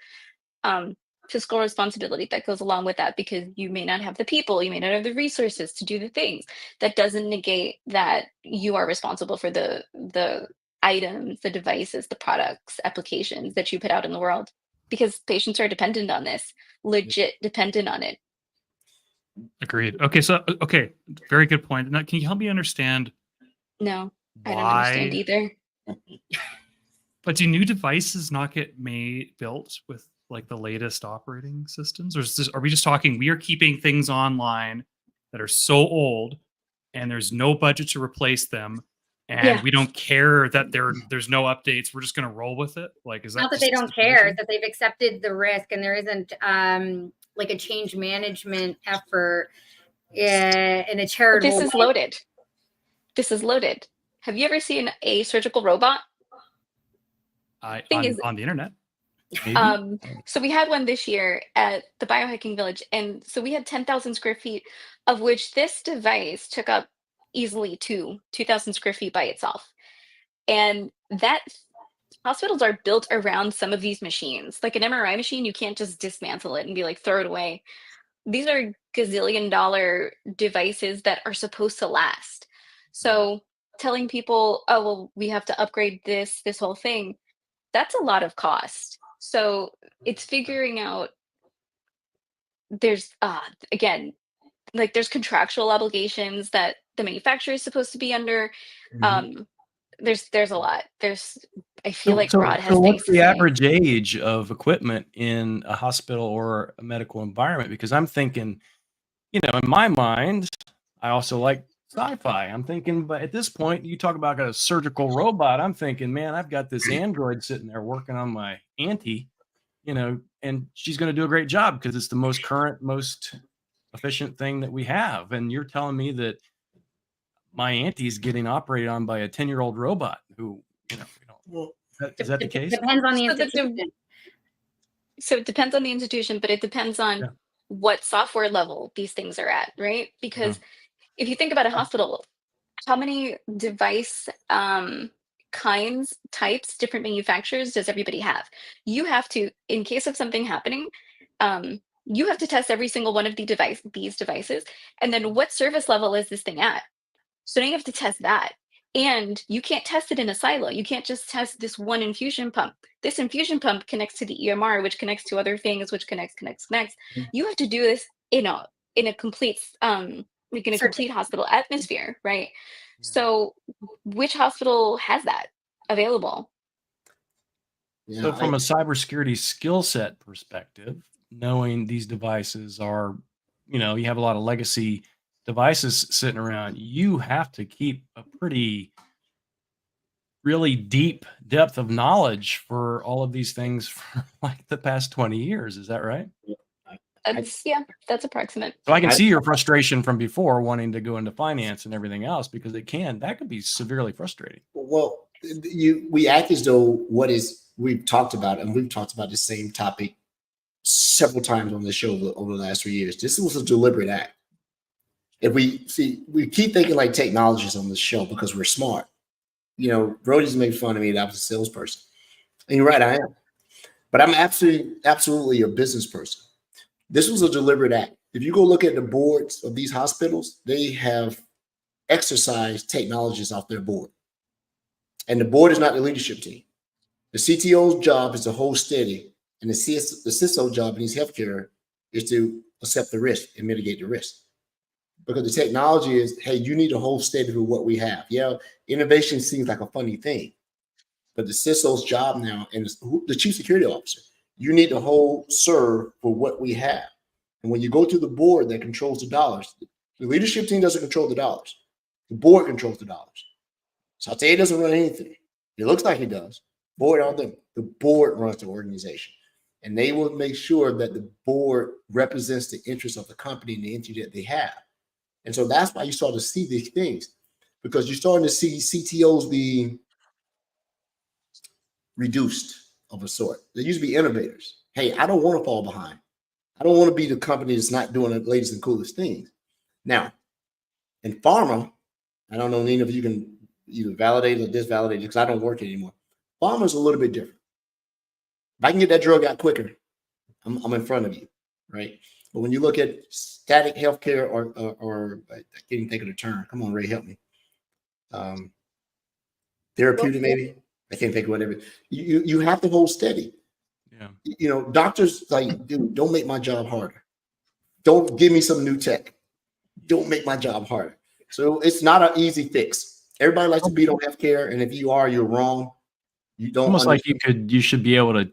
fiscal responsibility that goes along with that, because you may not have the people, you may not have the resources to do the things. That doesn't negate that you are responsible for the items, the devices, the products, applications that you put out in the world, because patients are dependent on this, legit dependent on it. Agreed. Okay, so very good point. Now, can you help me understand No, I don't understand why? either. But do new devices not get built with like the latest operating systems, or are we just talking we are keeping things online that are so old and there's no budget to replace them, and Yeah. we don't care that there's no updates, we're just going to roll with it? Like, is that Not that just they the don't care, situation? that they've accepted the risk, and there isn't like a change management effort in a charitable This is way. loaded. This is loaded. Have you ever seen a surgical robot? Thing is, On the internet. Maybe? so we had one this year at the Biohacking Village, and so we had 10,000 square feet, of which this device took up easily 2,000 square feet by itself. And that hospitals are built around some of these machines. Like an MRI machine, you can't just dismantle it and be like, throw it away. These are gazillion-dollar devices that are supposed to last. So telling people, oh, well, we have to upgrade this whole thing, that's a lot of cost. So it's figuring out, there's, again, like there's contractual obligations that the manufacturer is supposed to be under. There's a lot. I feel like Rod has things what's to the say. average age of equipment in a hospital or a medical environment? Because I'm thinking, in my mind, I also like sci-fi. I'm thinking, but at this point, you talk about a surgical robot. I'm thinking, man, I've got this android sitting there working on my auntie, and she's going to do a great job because it's the most current, most efficient thing that we have. And you're telling me that my auntie's getting operated on by a 10-year-old robot who, is that the case? Depends on the institution. So it depends on the institution, but it depends on what software level these things are at, right? Because if you think about a hospital, how many device kinds, types, different manufacturers does everybody have? You have to, in case of something happening, you have to test every single one of these devices. And then what service level is this thing at? So now you have to test that. And you can't test it in a silo. You can't just test this one infusion pump. This infusion pump connects to the EMR, which connects to other things, which connects. You have to do this in a complete complete hospital atmosphere, right? So which hospital has that available? So from a cybersecurity skill set perspective, knowing these devices are, you have a lot of legacy devices sitting around, you have to keep a really deep depth of knowledge for all of these things for like the past 20 years. Is that right? That's approximate. So I can see your frustration from before wanting to go into finance and everything else, because that could be severely frustrating. Well, we act as though we've talked about the same topic several times on this show over the last 3 years. This was a deliberate act. If we keep thinking like technologists on this show because we're smart. Brody's made fun of me that I was a salesperson. And you're right, I am. But I'm absolutely a business person. This was a deliberate act. If you go look at the boards of these hospitals, they have exercised technologists off their board. And the board is not the leadership team. The CTO's job is to hold steady, and the CISO job in these healthcare is to accept the risk and mitigate the risk. Because the technology is, hey, you need to hold steady with what we have. Yeah, innovation seems like a funny thing, but the CISO's job now, and the chief security officer, you need to serve for what we have. And when you go to the board that controls the dollars, the leadership team doesn't control the dollars. The board controls the dollars. Satya doesn't run anything. It looks like he does. The board runs the organization. And they will make sure that the board represents the interests of the company and the entity that they have. And so that's why you start to see these things, because you're starting to see CTOs be reduced of a sort. They used to be innovators. Hey, I don't want to fall behind. I don't want to be the company that's not doing the latest and coolest things. Now, in pharma, I don't know, Nina, if you can either validate or disvalidate it, because I don't work anymore. Pharma is a little bit different. If I can get that drug out quicker, I'm in front of you, right? But when you look at static healthcare or I can't even think of the term. Come on, Ray, help me. Therapeutic, maybe. I can't think of whatever. You have to hold steady. Yeah. Doctors like, dude, don't make my job harder. Don't give me some new tech. Don't make my job harder. So it's not an easy fix. Everybody likes to beat on healthcare, and if you are, you're wrong. You don't almost understand. Like you should be able to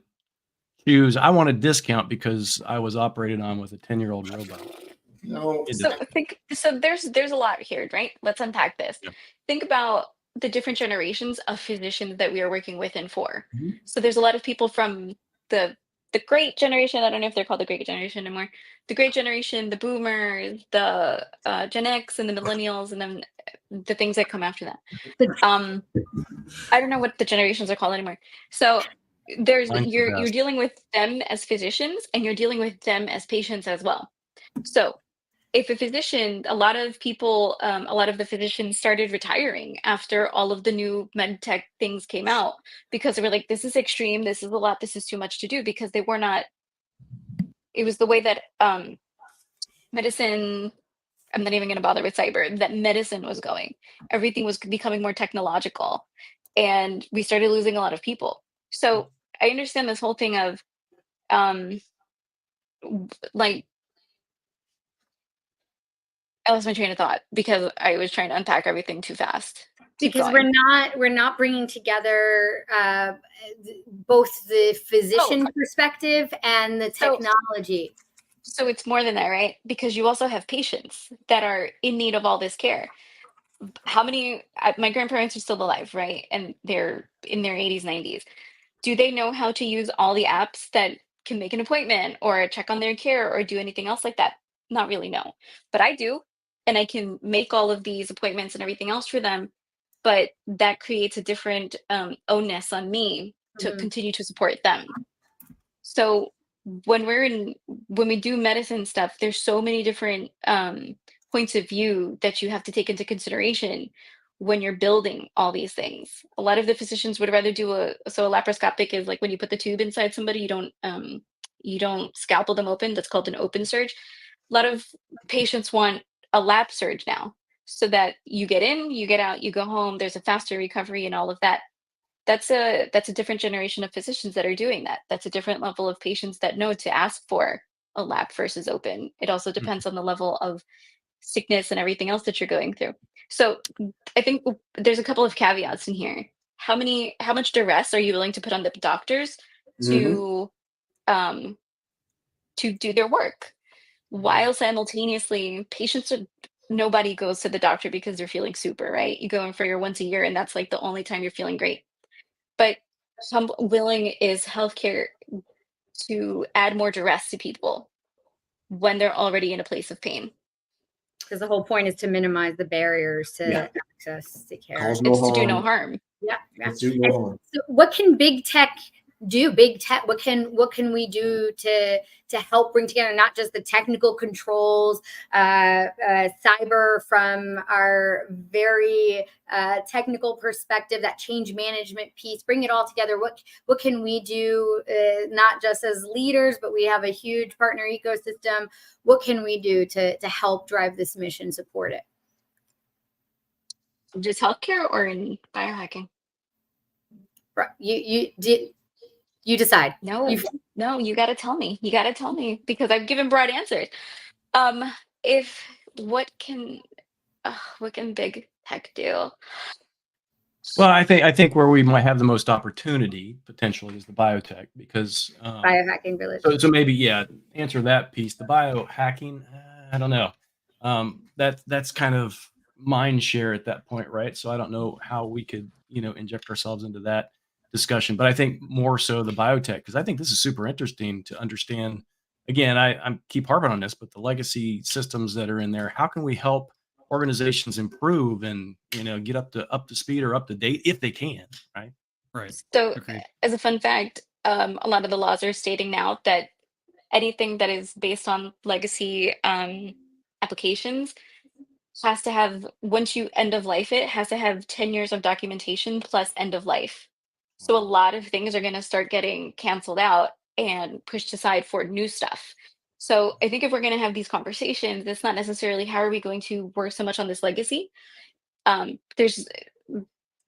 choose. I want a discount because I was operated on with a 10-year-old robot. No. So there's a lot here, right? Let's unpack this. Yeah. Think about the different generations of physicians that we are working with and for. Mm-hmm. So there's a lot of people from the great generation. I don't know if they're called the great generation anymore. The great generation, the boomers, the Gen X, and the millennials, and then the things that come after that. I don't know what the generations are called anymore. So you're dealing with them as physicians, and you're dealing with them as patients as well. So if a physician, a lot of people, a lot of the physicians started retiring after all of the new med tech things came out, because they were like, this is extreme, this is a lot, this is too much to do, because they were not, it was the way that medicine, I'm not even going to bother with cyber, that medicine was going. Everything was becoming more technological, and we started losing a lot of people. So I understand this whole thing of like, I lost my train of thought because I was trying to unpack everything too fast. Keep Because going. we're not bringing together both the physician perspective and the technology. So it's more than that, right? Because you also have patients that are in need of all this care. How many, my grandparents are still alive, right? And they're in their 80s, 90s. Do they know how to use all the apps that can make an appointment or check on their care or do anything else like that? Not really, no. But I do. And I can make all of these appointments and everything else for them. But that creates a different onus on me to continue to support them. So when we do medicine stuff, there's so many different points of view that you have to take into consideration when you're building all these things. A lot of the physicians would rather do a laparoscopic is like when you put the tube inside somebody, you don't scalpel them open. That's called an open surge. A lot of patients want a lap surge now, so that you get in, you get out, you go home. There's a faster recovery and all of that. That's a different generation of physicians that are doing that. That's a different level of patients that know to ask for a lap versus open. It also depends on the level of sickness and everything else that you're going through. So I think there's a couple of caveats in here. How much duress are you willing to put on the doctors to do their work, while simultaneously nobody goes to the doctor because they're feeling super, right? You go in for your once a year and that's like the only time you're feeling great. But how willing is healthcare to add more duress to people when they're already in a place of pain? Because the whole point is to minimize the barriers to access to care. Cause no It's harm. to do no harm. Yeah. Let's do no harm. So what can big tech do? What can we do to help bring together not just the technical controls, cyber from our very technical perspective, that change management piece, bring it all together. What can we do, not just as leaders, but we have a huge partner ecosystem. What can we do to help drive this mission, support it? Just healthcare or in biohacking? You decide. No, you got to tell me. You got to tell me, because I've given broad answers. If what can big tech do? Well, I think where we might have the most opportunity potentially is the biotech, because Biohacking Village. so maybe answer that piece. The biohacking, I don't know. That's kind of mind share at that point, right? So I don't know how we could inject ourselves into that discussion, but I think more so the biotech, because I think this is super interesting to understand. Again, I keep harping on this, but the legacy systems that are in there, how can we help organizations improve and get up to speed or up to date if they can, right? Right. So Agreed. as a fun fact, a lot of the laws are stating now that anything that is based on legacy applications has to have, once you end of life it, has to have 10 years of documentation plus end of life. So a lot of things are going to start getting canceled out and pushed aside for new stuff. So I think if we're going to have these conversations, it's not necessarily how are we going to work so much on this legacy.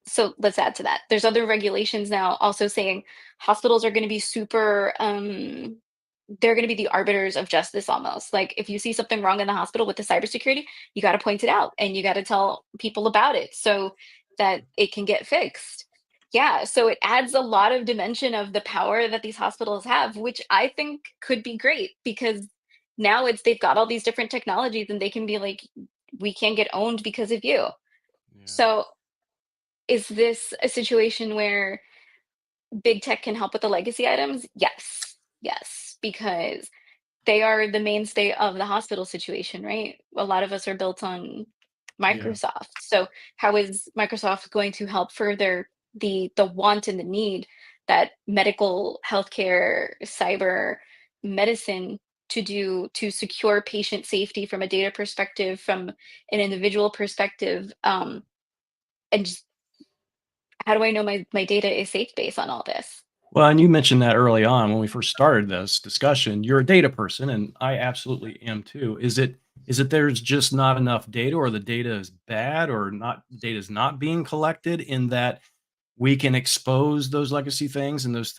So let's add to that. There's other regulations now also saying hospitals are going to be super, they're going to be the arbiters of justice almost. Like if you see something wrong in the hospital with the cybersecurity, you got to point it out and you got to tell people about it so that it can get fixed. Yeah, so it adds a lot of dimension of the power that these hospitals have, which I think could be great, because now they've got all these different technologies and they can be like, we can't get owned because of you. Yeah. So is this a situation where big tech can help with the legacy items? Yes, because they are the mainstay of the hospital situation, right? A lot of us are built on Microsoft. So how is Microsoft going to help further the want and the need that medical, healthcare, cyber, medicine to do to secure patient safety from a data perspective, from an individual perspective, and just how do I know my data is safe based on all this? Well, and you mentioned that early on when we first started this discussion. You're a data person, and I absolutely am too. Is it there's just not enough data, or the data is bad, or not data is not being collected, in that we can expose those legacy things and those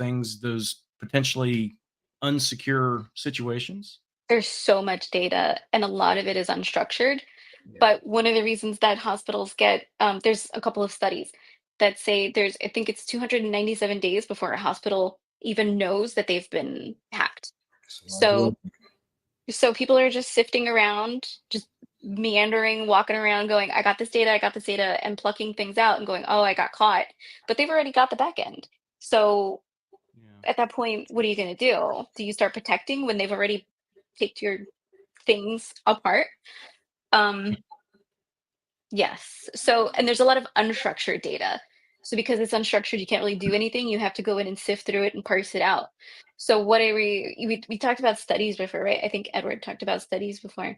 potentially unsecure situations? There's so much data, and a lot of it is unstructured. Yeah. But one of the reasons that hospitals get there's a couple of studies that say there's, I think it's 297 days before a hospital even knows that they've been hacked. So people are just sifting around, just meandering, walking around, going, I got this data, and plucking things out and going, oh, I got caught. But they've already got the back end. So Yeah. at that point, what are you going to do? Do you start protecting when they've already picked your things apart? Yes. So, and there's a lot of unstructured data. So because it's unstructured, you can't really do anything. You have to go in and sift through it and parse it out. So what are we talked about studies before, right? I think Edward talked about studies before.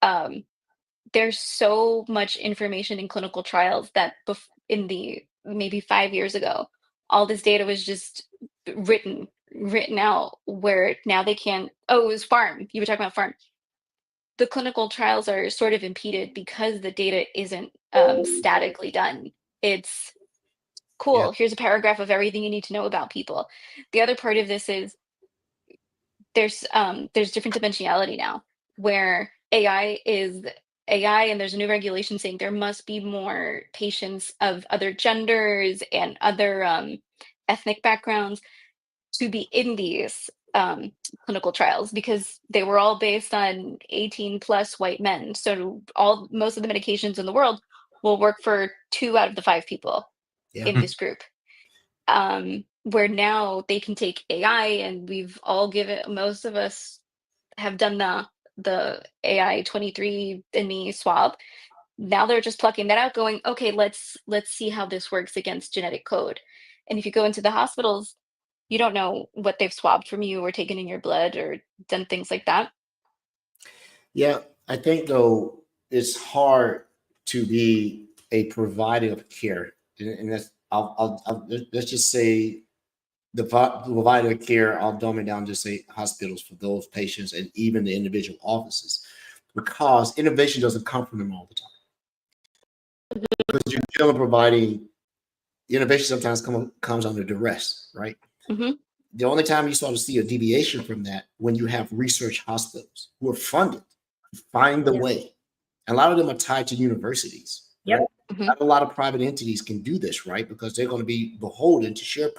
Um, there's so much information in clinical trials that in the maybe 5 years ago, all this data was just written out, where now they can't. Oh, it was farm. You were talking about farm. The clinical trials are sort of impeded because the data isn't statically done. It's cool. Yeah. Here's a paragraph of everything you need to know about people. The other part of this is there's different dimensionality now, where AI is AI, and there's a new regulation saying there must be more patients of other genders and other ethnic backgrounds to be in these clinical trials, because they were all based on 18 plus white men. So most of the medications in the world will work for 2 out of the 5 people in this group. Where now they can take AI, and we've all most of us have done the AI 23andMe swab. Now they're just plucking that out, going, okay, let's see how this works against genetic code. And if you go into the hospitals, you don't know what they've swabbed from you or taken in your blood or done things like that. Yeah, I think though it's hard to be a provider of care, and that's let's just say the provider of care. I'll dumb it down to say hospitals for those patients and even the individual offices, because innovation doesn't come from them all the time. Because you're still providing innovation, sometimes comes under duress, right? Mm-hmm. The only time you start to see a deviation from that when you have research hospitals who are funded to find the way. And a lot of them are tied to universities. Yep. Right? Mm-hmm. Not a lot of private entities can do this, right? Because they're going to be beholden to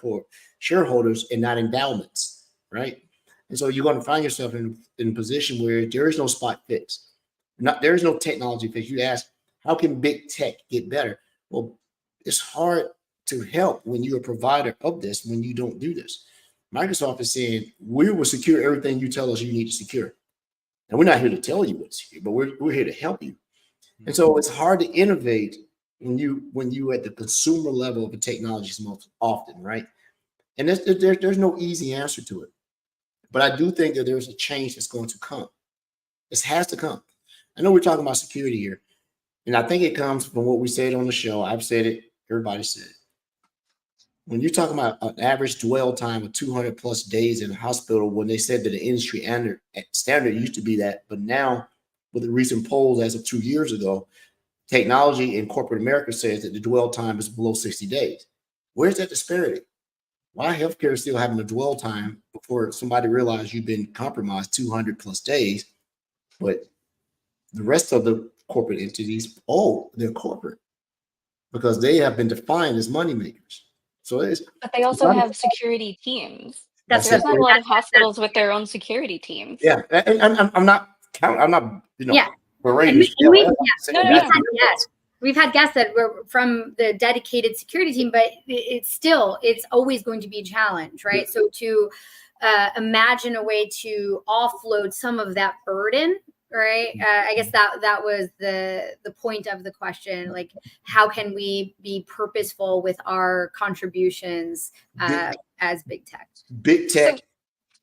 shareholders and not endowments, right? And so you're going to find yourself in a position where there is no spot fix. There is no technology fix. You ask, how can big tech get better? Well, it's hard to help when you're a provider of this, when you don't do this. Microsoft is saying, we will secure everything you tell us you need to secure. And we're not here to tell you what's here, but we're here to help you. And so it's hard to innovate when you at the consumer level of the technologies most often, right? And there's no easy answer to it. But I do think that there's a change that's going to come. This has to come. I know we're talking about security here, and I think it comes from what we said on the show. I've said it. Everybody said it. When you're talking about an average dwell time of 200 plus days in a hospital, when they said that the industry standard used to be that, but now with the recent polls as of 2 years ago, technology in corporate America says that the dwell time is below 60 days. Where's that disparity? Why healthcare is still having a dwell time before somebody realizes you've been compromised 200 plus days, but the rest of the corporate entities, they're corporate because they have been defined as moneymakers. So but they also have security teams. That's There's not a lot of hospitals with their own security teams. Yeah, and I'm not Yeah. berating. We've had guests that were from the dedicated security team, but it's always going to be a challenge, right? So to imagine a way to offload some of that burden, right? I guess that was the point of the question. Like, how can we be purposeful with our contributions as big tech? Big tech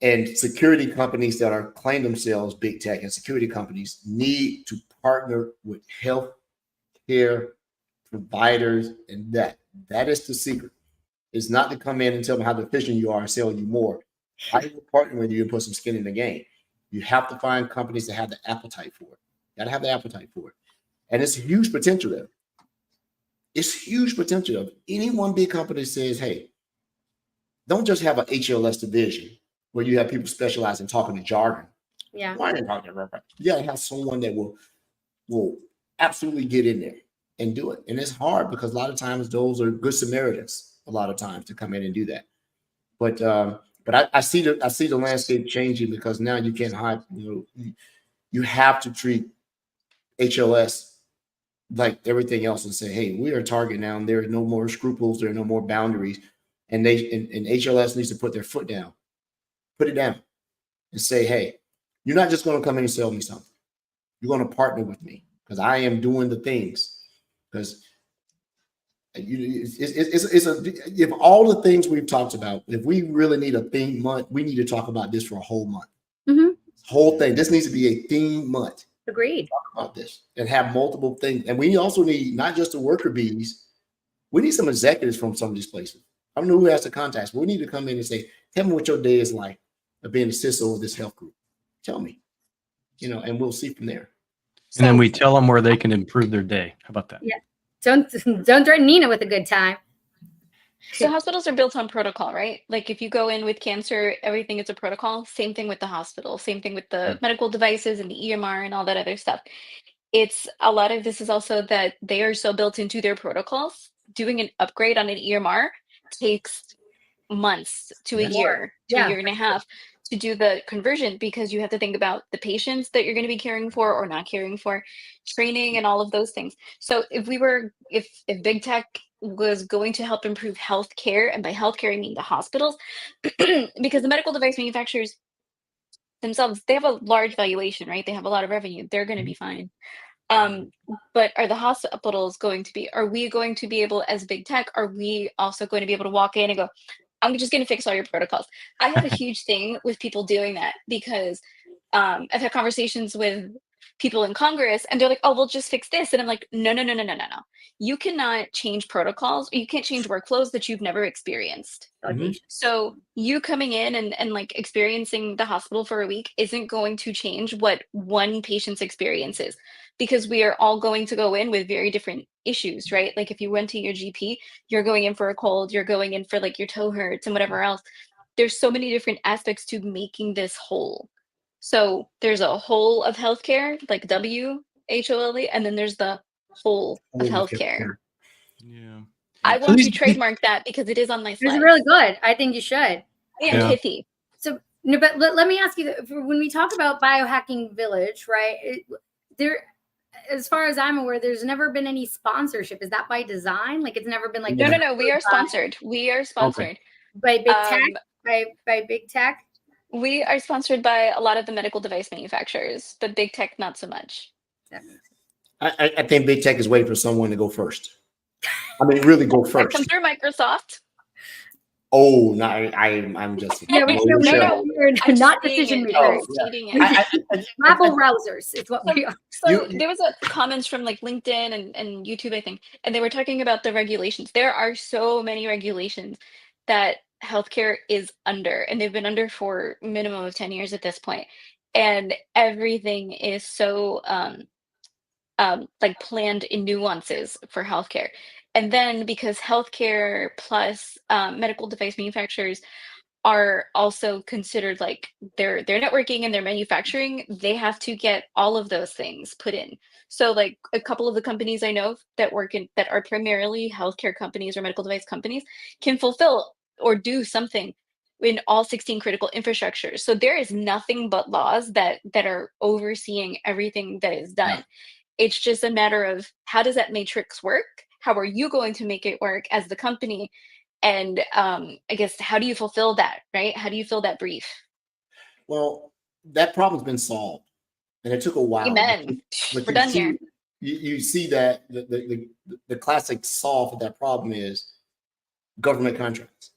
And security companies that are claim themselves big tech and security companies need to partner with health care providers, and that is the secret. It's not to come in and tell them how efficient you are and sell you more. I will partner with you and put some skin in the game. You have to find companies that have the appetite for it. You got to have the appetite for it. And it's huge potential there. It's huge potential. If any one big company says, hey, don't just have an HLS division where you have people specialize in talking to jargon. Yeah. Why didn't talk to you got to have someone that will absolutely get in there and do it. And it's hard because a lot of times those are good Samaritans a lot of times to come in and do that. But I see the landscape changing because now you can't hide, you have to treat HLS like everything else and say, hey, we are a target now and there are no more scruples, there are no more boundaries. And HLS needs to put their foot down, put it down and say, hey, you're not just going to come in and sell me something. You're going to partner with me because I am doing the things. Because if all the things we've talked about, if we really need a theme month, we need to talk about this for a whole month. Mm-hmm. Whole thing. This needs to be a theme month. Agreed. Talk about this and have multiple things. And we also need not just the worker bees. We need some executives from some of these places. I don't know who has the contacts, but we need to come in and say, tell me what your day is like of being a CISO of this health group. Tell me, and we'll see from there. And then we tell them where they can improve their day. How about that? Yeah. Don't threaten Nina with a good time. So hospitals are built on protocol, right? Like if you go in with cancer, everything is a protocol. Same thing with the hospital. Same thing with the medical devices and the EMR and all that other stuff. It's a lot of this is also that they are so built into their protocols. Doing an upgrade on an EMR takes months to a year, to a year and a half to do the conversion because you have to think about the patients that you're going to be caring for or not caring for, training and all of those things. So if big tech was going to help improve healthcare, and by healthcare I mean the hospitals, because the medical device manufacturers themselves, they have a large valuation, right? They have a lot of revenue. They're going to be fine. But are the hospitals are we going to be able, as big tech, are we also going to be able to walk in and go, I'm just going to fix all your protocols? I have a huge thing with people doing that because I've had conversations with people in Congress and they're like, oh, we'll just fix this. And I'm like, no. You cannot change protocols. Or you can't change workflows that you've never experienced. Mm-hmm. So you coming in and like experiencing the hospital for a week isn't going to change what one patient's experience is, because we are all going to go in with very different issues, right? Like if you went to your GP, you're going in for a cold, you're going in for like your toe hurts and whatever else. There's so many different aspects to making this whole. So there's a whole of healthcare, like WHOLE, and then there's the whole of healthcare. Yeah. I want to trademark that because it is on my slide. It's really good. I think you should. And pithy. So, no, but let me ask you, when we talk about Biohacking Village, right? As far as I'm aware, there's never been any sponsorship. Is that by design? Like it's never been like no. We are sponsored. We are sponsored by big tech. By big tech. We are sponsored by a lot of the medical device manufacturers, but big tech not so much. I think big tech is waiting for someone to go first. I mean, really go first. Come through Microsoft. Oh, no, I'm just we're not decision makers. Apple browsers is what we are. So there was a comments from like LinkedIn and YouTube, I think, and they were talking about the regulations. There are so many regulations that healthcare is under, and they've been under for a minimum of 10 years at this point. And everything is so like planned in nuances for healthcare. And then because healthcare plus medical device manufacturers are also considered like their networking and their manufacturing, they have to get all of those things put in. So like a couple of the companies I know that that are primarily healthcare companies or medical device companies can fulfill or do something in all 16 critical infrastructures. So there is nothing but laws that are overseeing everything that is done. It's just a matter of how does that matrix work? How are you going to make it work as the company? And I guess, how do you fulfill that, right? How do you fill that brief? Well, that problem's been solved, and it took a while. Amen. But we're done here. You see that the classic solve for that problem is government contracts.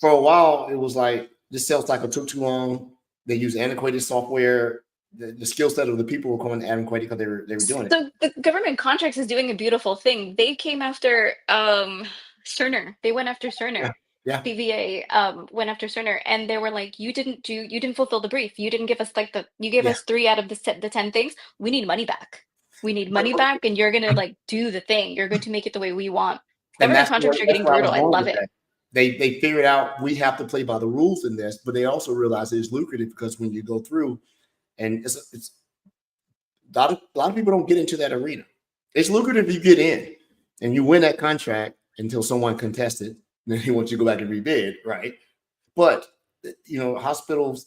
For a while, it was like, the sales cycle took too long. They use antiquated software. The skill set of the people were calling it antiquated because they were doing it. So the government contracts is doing a beautiful thing. They came after Cerner. They went after Cerner. Yeah. BVA went after Cerner, and they were like, you didn't fulfill the brief. You didn't give us you gave us 3 out of the 10 things. We need money back. We need money back, and you're gonna do the thing. You're going to make it the way we want. Government contracts are getting brutal. I love it. They figured out we have to play by the rules in this, but they also realize it's lucrative because when you go through, and it's a lot of people don't get into that arena. It's lucrative if you get in and you win that contract until someone contests it, and then he wants you to go back and rebid, right? But hospitals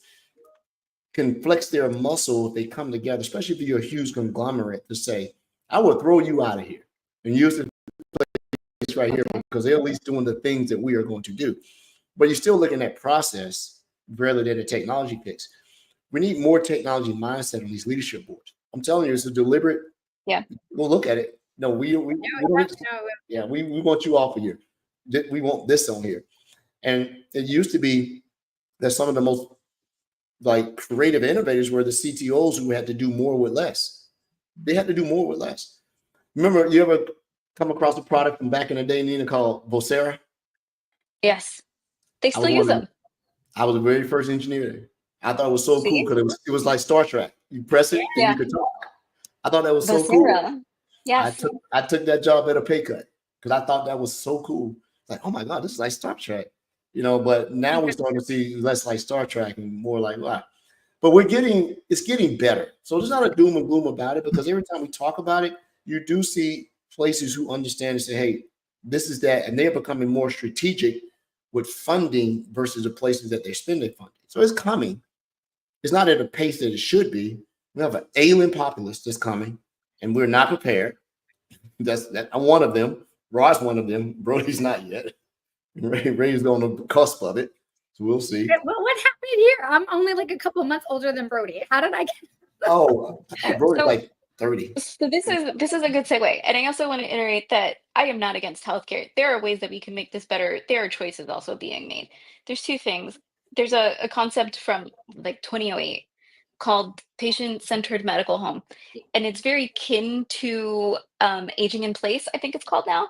can flex their muscle if they come together, especially if you're a huge conglomerate, to say, I will throw you out of here and use the place right here because they're at least doing the things that we are going to do. But you're still looking at process rather than a technology fix. We need more technology mindset on these leadership boards. I'm telling you, it's a deliberate. Yeah. We'll look at it. No, we want you off of here. We want this on here. And it used to be that some of the most creative innovators were the CTOs who had to do more with less. They had to do more with less. Remember, you ever come across a product from back in the day, Nina, called Vocera? Yes. They still use them. I was the very first engineer there. I thought it was so cool because it was like Star Trek. You press it and you could talk. I thought that was so cool. Yes. I took that job at a pay cut because I thought that was so cool. Like, oh my God, this is like Star Trek. But now we're starting to see less like Star Trek and more like wow. But it's getting better. So there's not a doom and gloom about it because every time we talk about it, you do see places who understand and say, hey, this is that. And they're becoming more strategic with funding versus the places that they're spending funding. So it's coming. It's not at a pace that it should be. We have an alien populace that's coming, and we're not prepared. I'm one of them. Rod's one of them. Brody's not yet. Ray's on the cusp of it. So we'll see. Well, what happened here? I'm only like a couple of months older than Brody. How did I get? Brody's like 30. So this is a good segue. And I also want to iterate that I am not against healthcare. There are ways that we can make this better. There are choices also being made. There's 2 things. There's a concept from 2008 called patient-centered medical home. And it's very kin to aging in place, I think it's called now,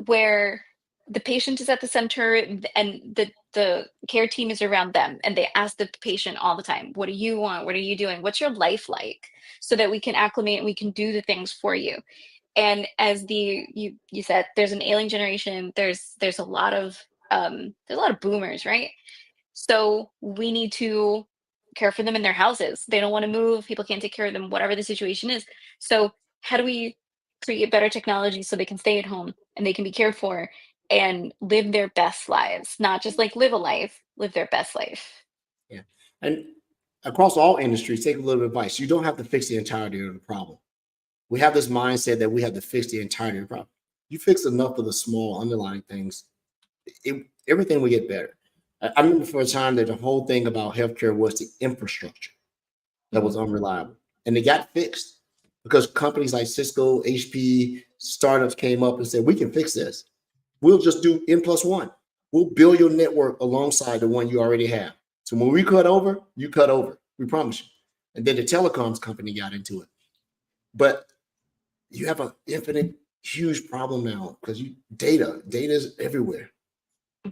where the patient is at the center and the care team is around them. And they ask the patient all the time, what do you want? What are you doing? What's your life like? So that we can acclimate and we can do the things for you. And as you said, there's an ailing generation. There's a lot of boomers, right? So we need to care for them in their houses. They don't want to move. People can't take care of them, whatever the situation is. So how do we create better technology so they can stay at home and they can be cared for and live their best lives? Not just live a life, live their best life. Yeah. And across all industries, take a little advice. You don't have to fix the entirety of the problem. We have this mindset that we have to fix the entirety of the problem. You fix enough of the small underlying things, everything will get better. I remember for a time that the whole thing about healthcare was the infrastructure that was unreliable. And it got fixed because companies like Cisco, HP, startups came up and said, we can fix this. We'll just do N+1. We'll build your network alongside the one you already have. So when we cut over, you cut over. We promise you. And then the telecoms company got into it. But you have an infinite, huge problem now because data is everywhere.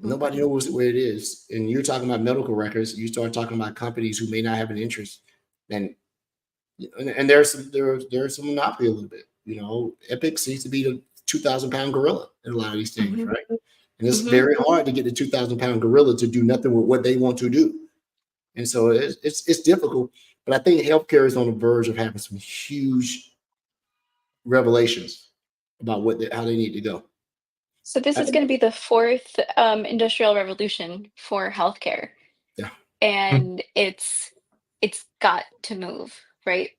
Nobody knows where it is. And you're talking about medical records. You start talking about companies who may not have an interest. And there's some monopoly a little bit. Epic seems to be the 2,000-pound gorilla in a lot of these things, right? And it's very hard to get the 2,000-pound gorilla to do nothing with what they want to do. And so it's difficult. But I think healthcare is on the verge of having some huge revelations about how they need to go. So this is going to be the 4th industrial revolution for healthcare. Yeah. And it's got to move, right?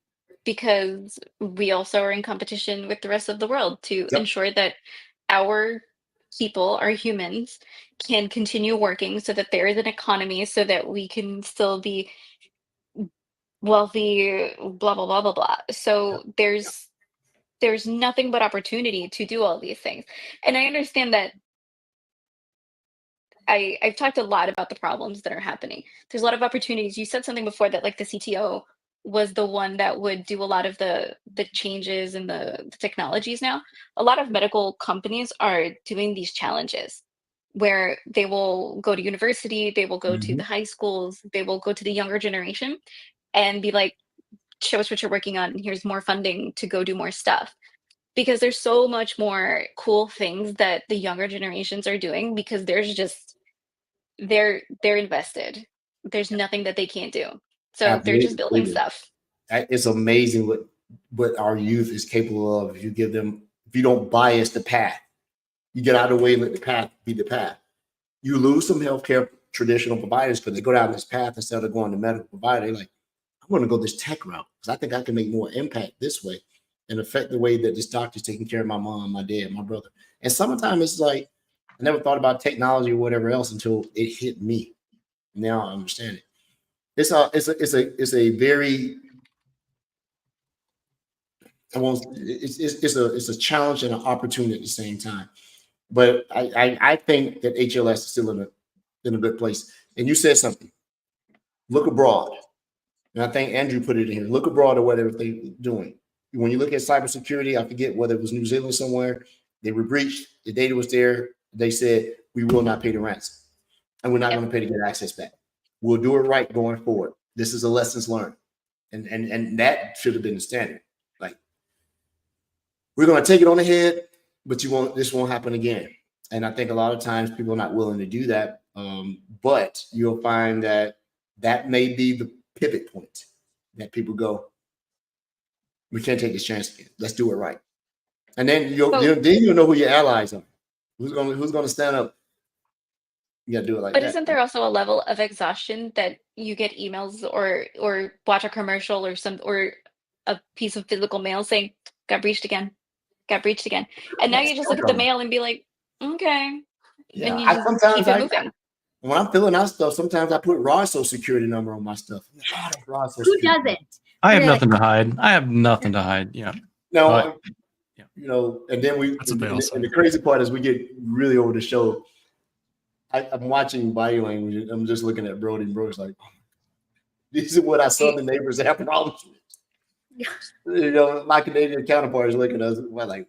Because we also are in competition with the rest of the world to ensure that our people, our humans, can continue working so that there is an economy so that we can still be wealthy, blah, blah, blah, blah, blah. So there's nothing but opportunity to do all these things. And I understand that I've talked a lot about the problems that are happening. There's a lot of opportunities. You said something before that like the CTO was the one that would do a lot of the changes in the technologies now. A lot of medical companies are doing these challenges where they will go to university, they will go to the high schools, they will go to the younger generation and be like, show us what you're working on, and here's more funding to go do more stuff. Because there's so much more cool things that the younger generations are doing because there's just they're invested. There's nothing that they can't do. So they're just building stuff. It's amazing what our youth is capable of if you give them, if you don't bias the path. You get out of the way and let the path be the path. You lose some healthcare traditional providers because they go down this path instead of going to medical provider. They're like, I'm going to go this tech route because I think I can make more impact this way and affect the way that this doctor's taking care of my mom, my dad, my brother. And sometimes it's like, I never thought about technology or whatever else until it hit me. Now I understand it. It's a very, it's a challenge and an opportunity at the same time. But I think that HLS is still in a good place. And you said something. Look abroad. And I think Andrew put it in here. Look abroad at whatever they're doing. When you look at cybersecurity, I forget whether it was New Zealand somewhere, they were breached. The data was there. They said, we will not pay the ransom. And we're not going to pay to get access back. We'll do it right going forward. This is a lessons learned. And that should have been the standard. Like, we're going to take it on the head, but this won't happen again. And I think a lot of times people are not willing to do that. But you'll find that may be the pivot point that people go, we can't take this chance again. Let's do it right. And then you'll know who your allies are. Who's going to stand up? You got to do it like that. But isn't there also a level of exhaustion that you get emails or watch a commercial or a piece of physical mail saying, got breached again. And now you just look at the mail and be like, okay. Yeah, and you just keep it moving. When I'm filling out stuff, sometimes I put raw social security number on my stuff. Who doesn't? I have nothing to hide. I have nothing to hide. Yeah. No, you know, and then and the crazy part is we get really over the show. I'm watching body language. I'm just looking at Brody, and Brody's like, this is what our southern neighbors have problems with. You know, my Canadian counterpart is looking at us like,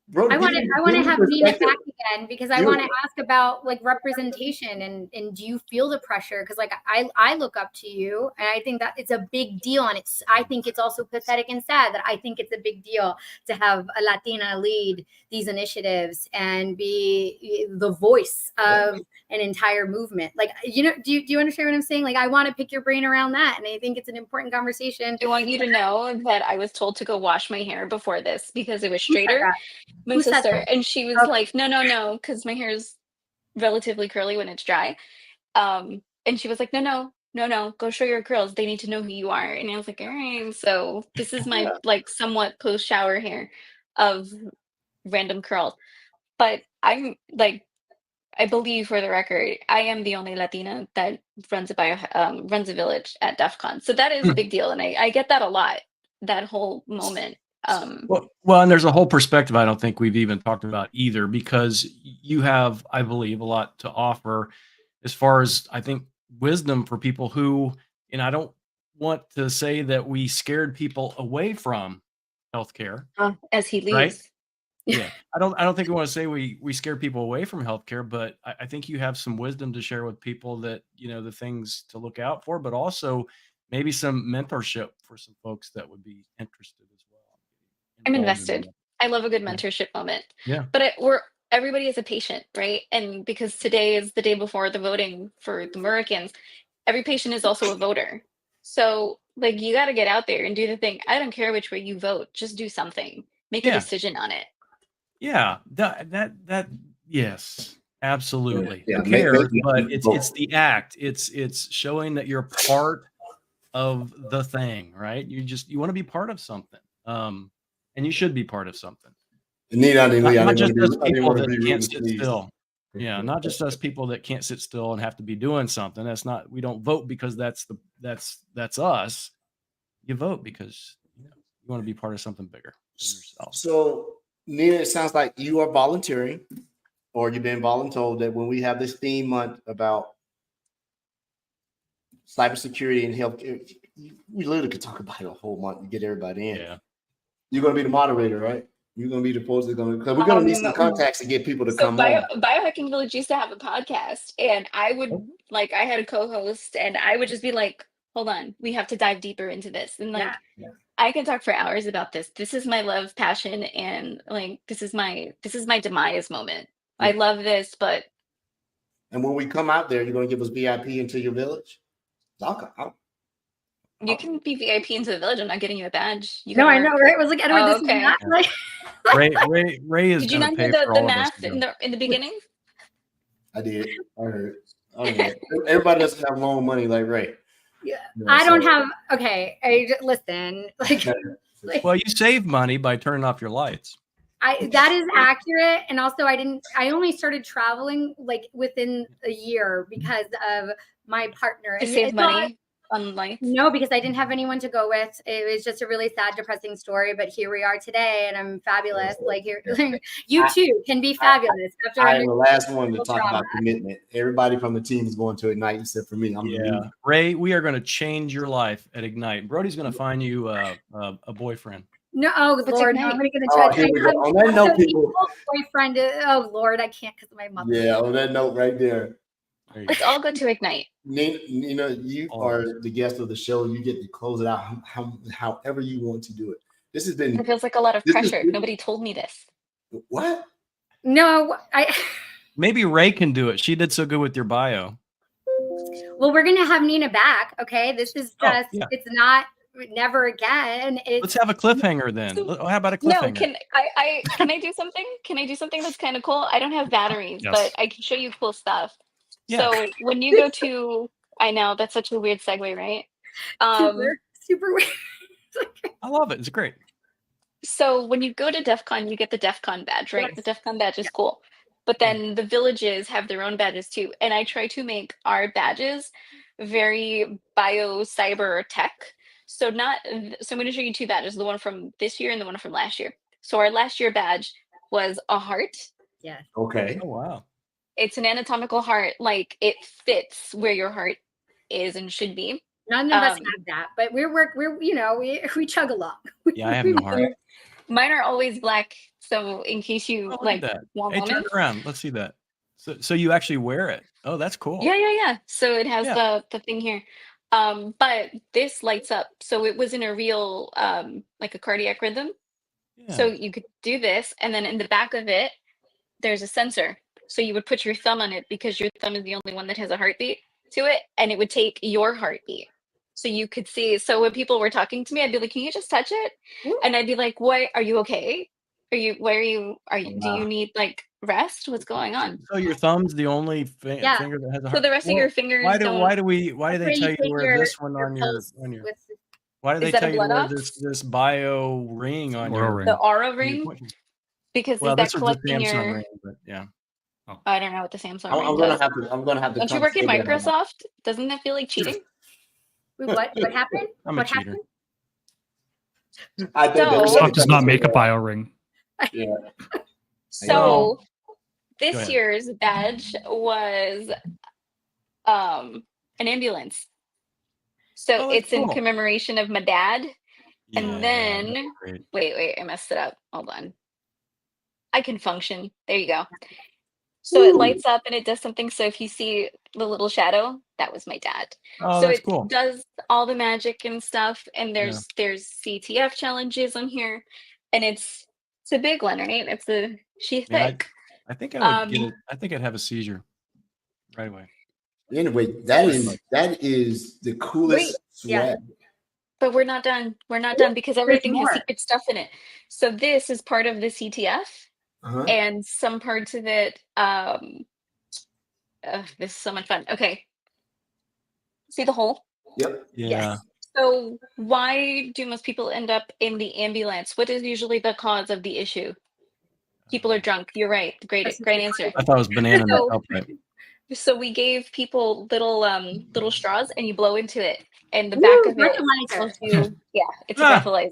Brody, I want to have Nina back again because I want to ask about like representation and do you feel the pressure? Because like I look up to you and I think that it's a big deal, and I think it's also pathetic and sad that I think it's a big deal to have a Latina lead these initiatives and be the voice of an entire movement. Like, you know, do you understand what I'm saying? Like, I want to pick your brain around that, and I think it's an important conversation. I want you to know that I was told to go wash my hair before this because it was straighter. My sister, and she was like, no, because my hair is relatively curly when it's dry. And she was like, no, go show your curls. They need to know who you are. And I was like, all right. So this is my like somewhat post shower hair of random curls. But I'm like, I believe for the record, I am the only Latina that runs a village at Defcon. So that is a big deal. And I get that a lot, that whole moment. Well, and there's a whole perspective I don't think we've even talked about either, because you have, I believe, a lot to offer as far as, I think, wisdom for people who, and I don't want to say that we scared people away from healthcare. As he leaves. Right? Yeah. I don't think we want to say we scare people away from healthcare, but I think you have some wisdom to share with people that, you know, the things to look out for, but also maybe some mentorship for some folks that would be interested as well. I'm invested. I love a good mentorship moment. Yeah. But everybody is a patient, right? And because today is the day before the voting for the Americans, every patient is also a voter. So like, you got to get out there and do the thing. I don't care which way you vote. Just do something. Make a decision on it. Yeah. That yes, absolutely. Yeah, Who cares? But it's the act. It's showing that you're part of the thing, right? You want to be part of something. And you should be part of something. Not just us people that can't sit still. Yeah, not just us people that can't sit still and have to be doing something. That's not. We don't vote because that's us. You vote because you want to be part of something bigger than yourself. So, Nina, it sounds like you are volunteering. or you've been voluntold that when we have this theme month about cybersecurity and healthcare, we literally could talk about it a whole month and get everybody in. Yeah. You're going to be the moderator, right? You're going to be the person that's going to, because we're going to need some contacts to get people to come on. Biohacking Village used to have a podcast, and I would I had a co-host, and I would just be like, hold on, we have to dive deeper into this. And I can talk for hours about this. This is my love, passion, and this is my demise moment. Yeah. I love this, but. And when we come out there, you're going to give us VIP into your village? You can be VIP into the village. I'm not getting you a badge. I know, right? It was like, Edward, this is not like. Ray is. Did you not hear the math in the beginning? I did. I heard. Everybody doesn't have loan money like Ray. Yeah, I don't have. Okay, listen. Well, you save money by turning off your lights. That is accurate, and also I only started traveling within a year because of my partner. To save money on lights? No, because I didn't have anyone to go with. It was just a really sad, depressing story. But here we are today, and I'm fabulous. You too can be fabulous. I am the last one to talk about commitment. Everybody from the team is going to Ignite, except for me. Ray, we are going to change your life at Ignite. Brody's going to find you a boyfriend. No, Lord, no, I'm going to judge. On that note, people. Boyfriend. Oh Lord, I can't because of my mother. Yeah, on that note, right there. Let's all go to Ignite. Nina, you are the guest of the show. You get to close it out however you want to do it. This has been. It feels like a lot of pressure. Nobody told me this. What? No, Maybe Ray can do it. She did so good with your bio. Well, we're gonna have Nina back. Okay, this is just. It's not. Never again. Let's have a cliffhanger then. How about a cliffhanger? No, can I do something? Can I do something that's kind of cool? I don't have batteries, but I can show you cool stuff. Yeah. So when you go to, I know that's such a weird segue, right? Super weird. I love it. It's great. So when you go to Defcon, you get the Defcon badge, right? Yes. The Defcon badge is cool. But then the villages have their own badges too. And I try to make our badges very bio cyber tech. So I'm going to show you two badges, the one from this year and the one from last year. So our last year badge was a heart. Yeah. Okay. Oh, wow. It's an anatomical heart. It fits where your heart is and should be. None of us have that, but we chug along. Yeah, I have no heart. Mine are always black. So in case you want hey, turn around. Let's see that. So you actually wear it. Oh, that's cool. Yeah. So it has the thing here. But this lights up. So it was in a real, a cardiac rhythm. Yeah. So you could do this. And then in the back of it, there's a sensor. So you would put your thumb on it because your thumb is the only one that has a heartbeat to it. And it would take your heartbeat. So you could see. So when people were talking to me, I'd be like, can you just touch it? Ooh. And I'd be like, what? Are you okay? Do you need rest? What's going on? So your thumb's the only finger that has a heart. So the rest of your fingers. Why do they tell you to wear this one on your? Why do they tell you to wear this bio ring on your? The aura ring. Because that's the Samsung ring, but yeah. Oh. I don't know what the Samsung ring does. I'm gonna have to. Don't you work in Microsoft? Doesn't that feel like cheating? What happened? I'm a cheater. Microsoft does not make a bio ring. Yeah. So this year's badge was an ambulance. So it's in commemoration of my dad. Yeah, and then wait, I messed it up. Hold on. I can function. There you go. So it lights up and it does something. So if you see the little shadow, that was my dad. Oh, so that's it cool. Does all the magic and stuff. And there's CTF challenges on here. And it's a big one, right? It's a sheath thick. I think I would get it. I think I'd have a seizure right away. Anyway, that is the coolest swag. Yeah. But we're not done. We're not done because everything has secret stuff in it. So this is part of the CTF. And some parts of it, this is so much fun. Okay. See the hole? Yep. Yeah. Yes. So why do most people end up in the ambulance? What is usually the cause of the issue? People are drunk. You're right. Great answer. I thought it was banana milk. So we gave people little straws and you blow into it. And the back of it, it's a breathalyzer.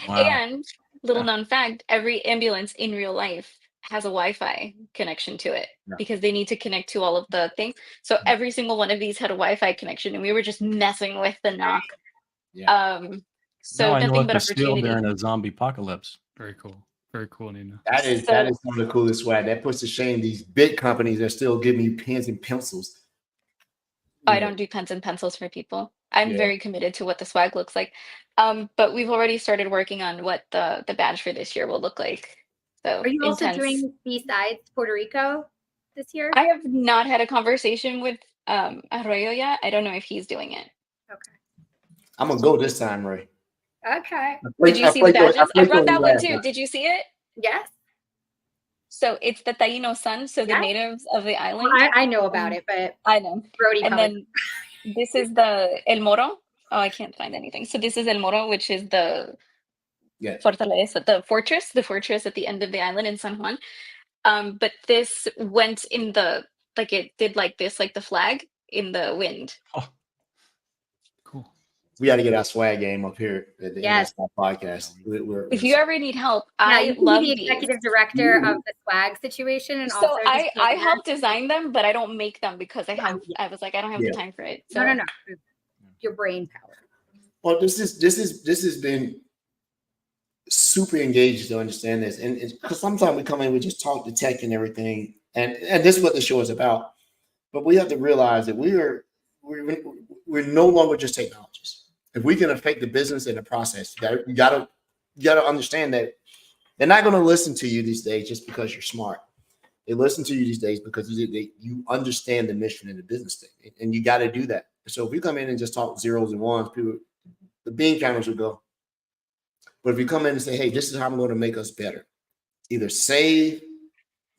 Wow. And little known fact, every ambulance in real life has a Wi-Fi connection to it Yeah. because they need to connect to all of the things. So every single one of these had a Wi-Fi connection, and we were just messing with the knock. Yeah. So Now I know nothing what but to steal opportunity. during a zombie apocalypse. Very cool. Very cool, Nina. That is some of the coolest swag. That puts to shame these big companies that are still giving you pens and pencils. I don't do pens and pencils for people. I'm very committed to what the swag looks like. But we've already started working on what the badge for this year will look like. So Are you also intense. doing besides Puerto Rico this year? I have not had a conversation with Arroyo yet. I don't know if he's doing it. Okay. I'm gonna go this time, Ray. Okay. Did you see the badges? I brought that one too. Did you see it? Yes. So it's the Taino sun, so the Yes. natives of the island. Well, I know about it, but I know. Brody And probably. then this is the El Moro. Oh, I can't find anything. So this is El Moro, which is the fortaleza, the fortress at the end of the island in San Juan. But this went in the, like it did like this, like the flag in the wind. Oh, cool. We got to get our swag game up here at the Yes. NSI podcast. If you ever need help, Yeah, I you can love be the these. executive director of the swag situation, and So also I help design them, but I don't make them because I was like, I don't have Yeah. the time for it. So No. Your brain power. Well, this has been super engaged to understand this, and because sometimes we come in, we just talk the tech and everything, and this is what the show is about. But we have to realize that we're no longer just technologists. If we can affect the business and the process, you gotta understand that they're not going to listen to you these days just because you're smart. They listen to you these days because you understand the mission and the business thing, and you got to do that. So if you come in and just talk zeros and ones, the bean counters will go. But if you come in and say, hey, this is how I'm going to make us better, either save,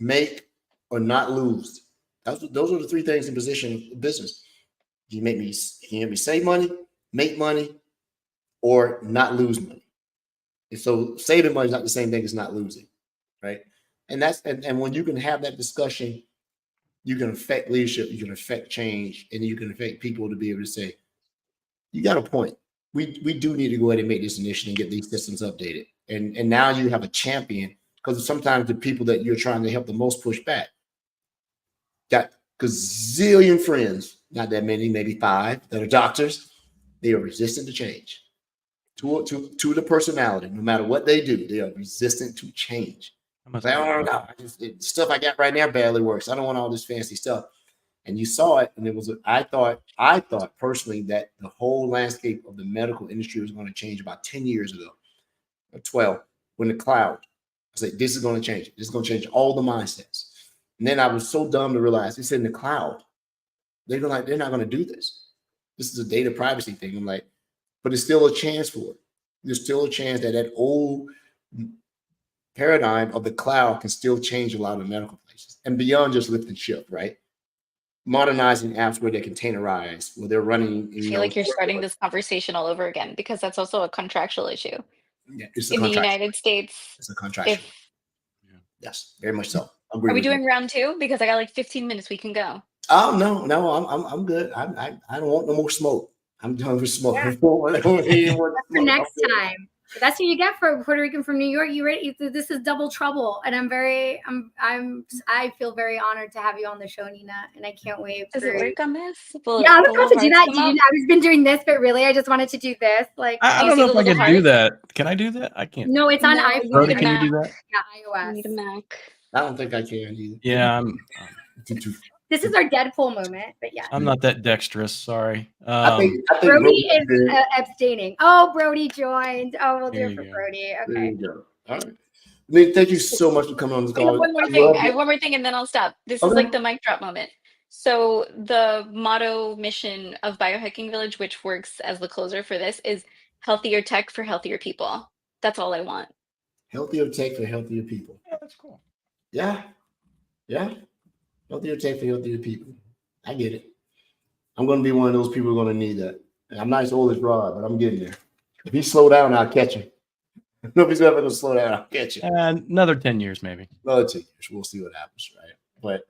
make, or not lose. Those are the three things in position of business. Can you make me save money, make money, or not lose money? And so saving money is not the same thing as not losing, right? And and when you can have that discussion, you can affect leadership, you can affect change, and you can affect people to be able to say, you got a point. We do need to go ahead and make this initiative and get these systems updated. And now you have a champion, because sometimes the people that you're trying to help the most push back got gazillion friends, not that many, maybe 5 that are doctors. They are resistant to change, to the personality. No matter what they do, they are resistant to change. The stuff I got right now barely works. I don't want all this fancy stuff. And you saw it, and it was. I thought personally that the whole landscape of the medical industry was going to change about 10 years ago, or 12, when the cloud. I said, this is going to change. This is going to change all the mindsets. And then I was so dumb to realize it's in the cloud. They're not going to do this. This is a data privacy thing. I'm like, but there's still a chance for it. There's still a chance that old paradigm of the cloud can still change a lot of medical places and beyond just lift and shift, right? Modernizing apps where they containerize, where they're running. I feel like you're starting this conversation all over again, because that's also a contractual issue. Yeah, it's in the United States. It's a contractual. Yes, very much so. Are we doing round 2? Because I got like 15 minutes. We can go. Oh no, I'm good. I don't want no more smoke. I'm done with smoke. Yeah. That's for next time. That's what you get for Puerto Rican from New York. This is double trouble, and I feel very honored to have you on the show, Nina, and I can't wait. Does it work on this? Yeah, I was about to do that. I've been doing this, but really, I just wanted to do this. Like, I don't know if I can do that. Can I do that? I can't. No, it's on iPhone. Brody, can you do that? Yeah, iOS. I need a Mac. I don't think I can either. Yeah, this is our Deadpool moment, but yeah. I'm not that dexterous. Sorry. I think Brody is abstaining. Oh, Brody joined. Oh, we'll do it for Brody. Okay. There you go. All right. I mean, thank you so much for coming on this call. I have one more thing, and then I'll stop. This is like the mic drop moment. So the motto mission of Biohacking Village, which works as the closer for this, is healthier tech for healthier people. That's all I want. Healthier tech for healthier people. Yeah, that's cool. Yeah. Healthier tech for healthier people. I get it. I'm going to be one of those people who are going to need that. And I'm not as old as Rod, but I'm getting there. If he slow down, I'll catch him. If nobody's ever going to slow down, I'll catch him. Another 10 years, maybe. Another 10 years. We'll see what happens, right? But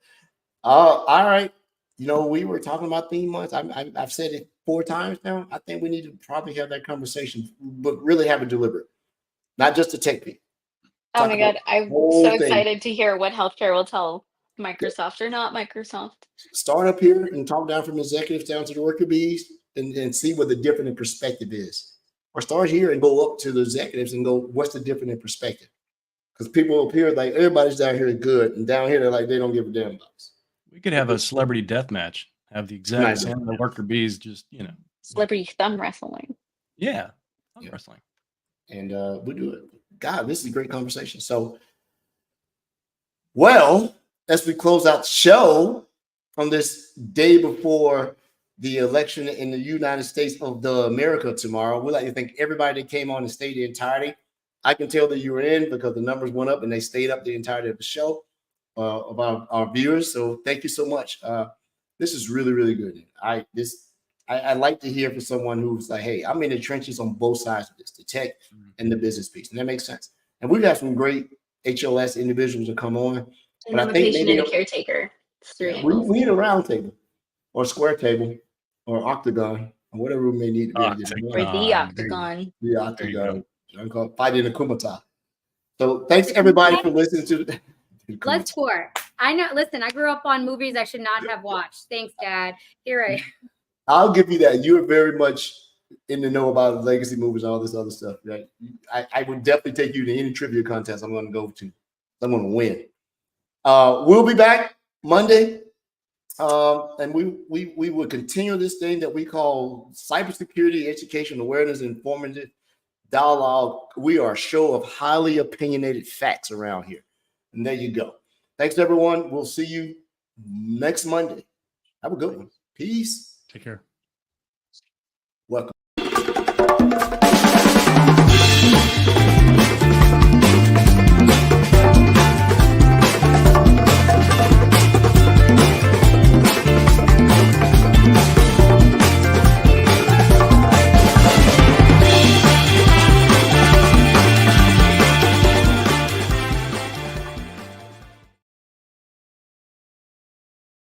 all right. We were talking about theme months. I've said it 4 times now. I think we need to probably have that conversation, but really have it deliberate. Not just the tech people. Oh my God. I'm whole so thing. excited to hear what healthcare will tell Microsoft or not Microsoft. Start up here and talk down from executives down to the worker bees and see what the different in perspective is. Or start here and go up to the executives and go, what's the different in perspective? Because people up here, like everybody's down here good, and down here they're like they don't give a damn about us. We could have a celebrity death match. Have the execs and the worker bees just, Celebrity thumb wrestling. Yeah, thumb wrestling. And we do it. God, this is a great conversation. So, well, as we close out the show on this day before the election in the United States of America tomorrow, we'd like to thank everybody that came on and stayed the entirety. I can tell that you were in because the numbers went up and they stayed up the entirety of the show of our viewers. So thank you so much. This is really, really good. I like to hear from someone who's like, hey, I'm in the trenches on both sides of this, the tech and the business piece. And that makes sense. And we've had some great HLS individuals to come on. And but I'm I a think patient maybe and a caretaker. It's three we angles. need a round table or a square table or octagon or whatever we may need to be. Or the octagon. The octagon. Fight in a kumata. So thanks everybody for listening to Bloodsport. I know. Listen, I grew up on movies I should not have watched. Thanks, Dad. Here I'll give you that. You're very much in the know about legacy movies and all this other stuff, right? I would definitely take you to any trivia contest I'm going to go to. I'm going to win. We'll be back Monday, and we will continue this thing that we call cybersecurity education awareness and informative dialogue. We are a show of highly opinionated facts around here, and there you go. Thanks everyone. We'll see you next Monday. Have a good one. Peace. Take care.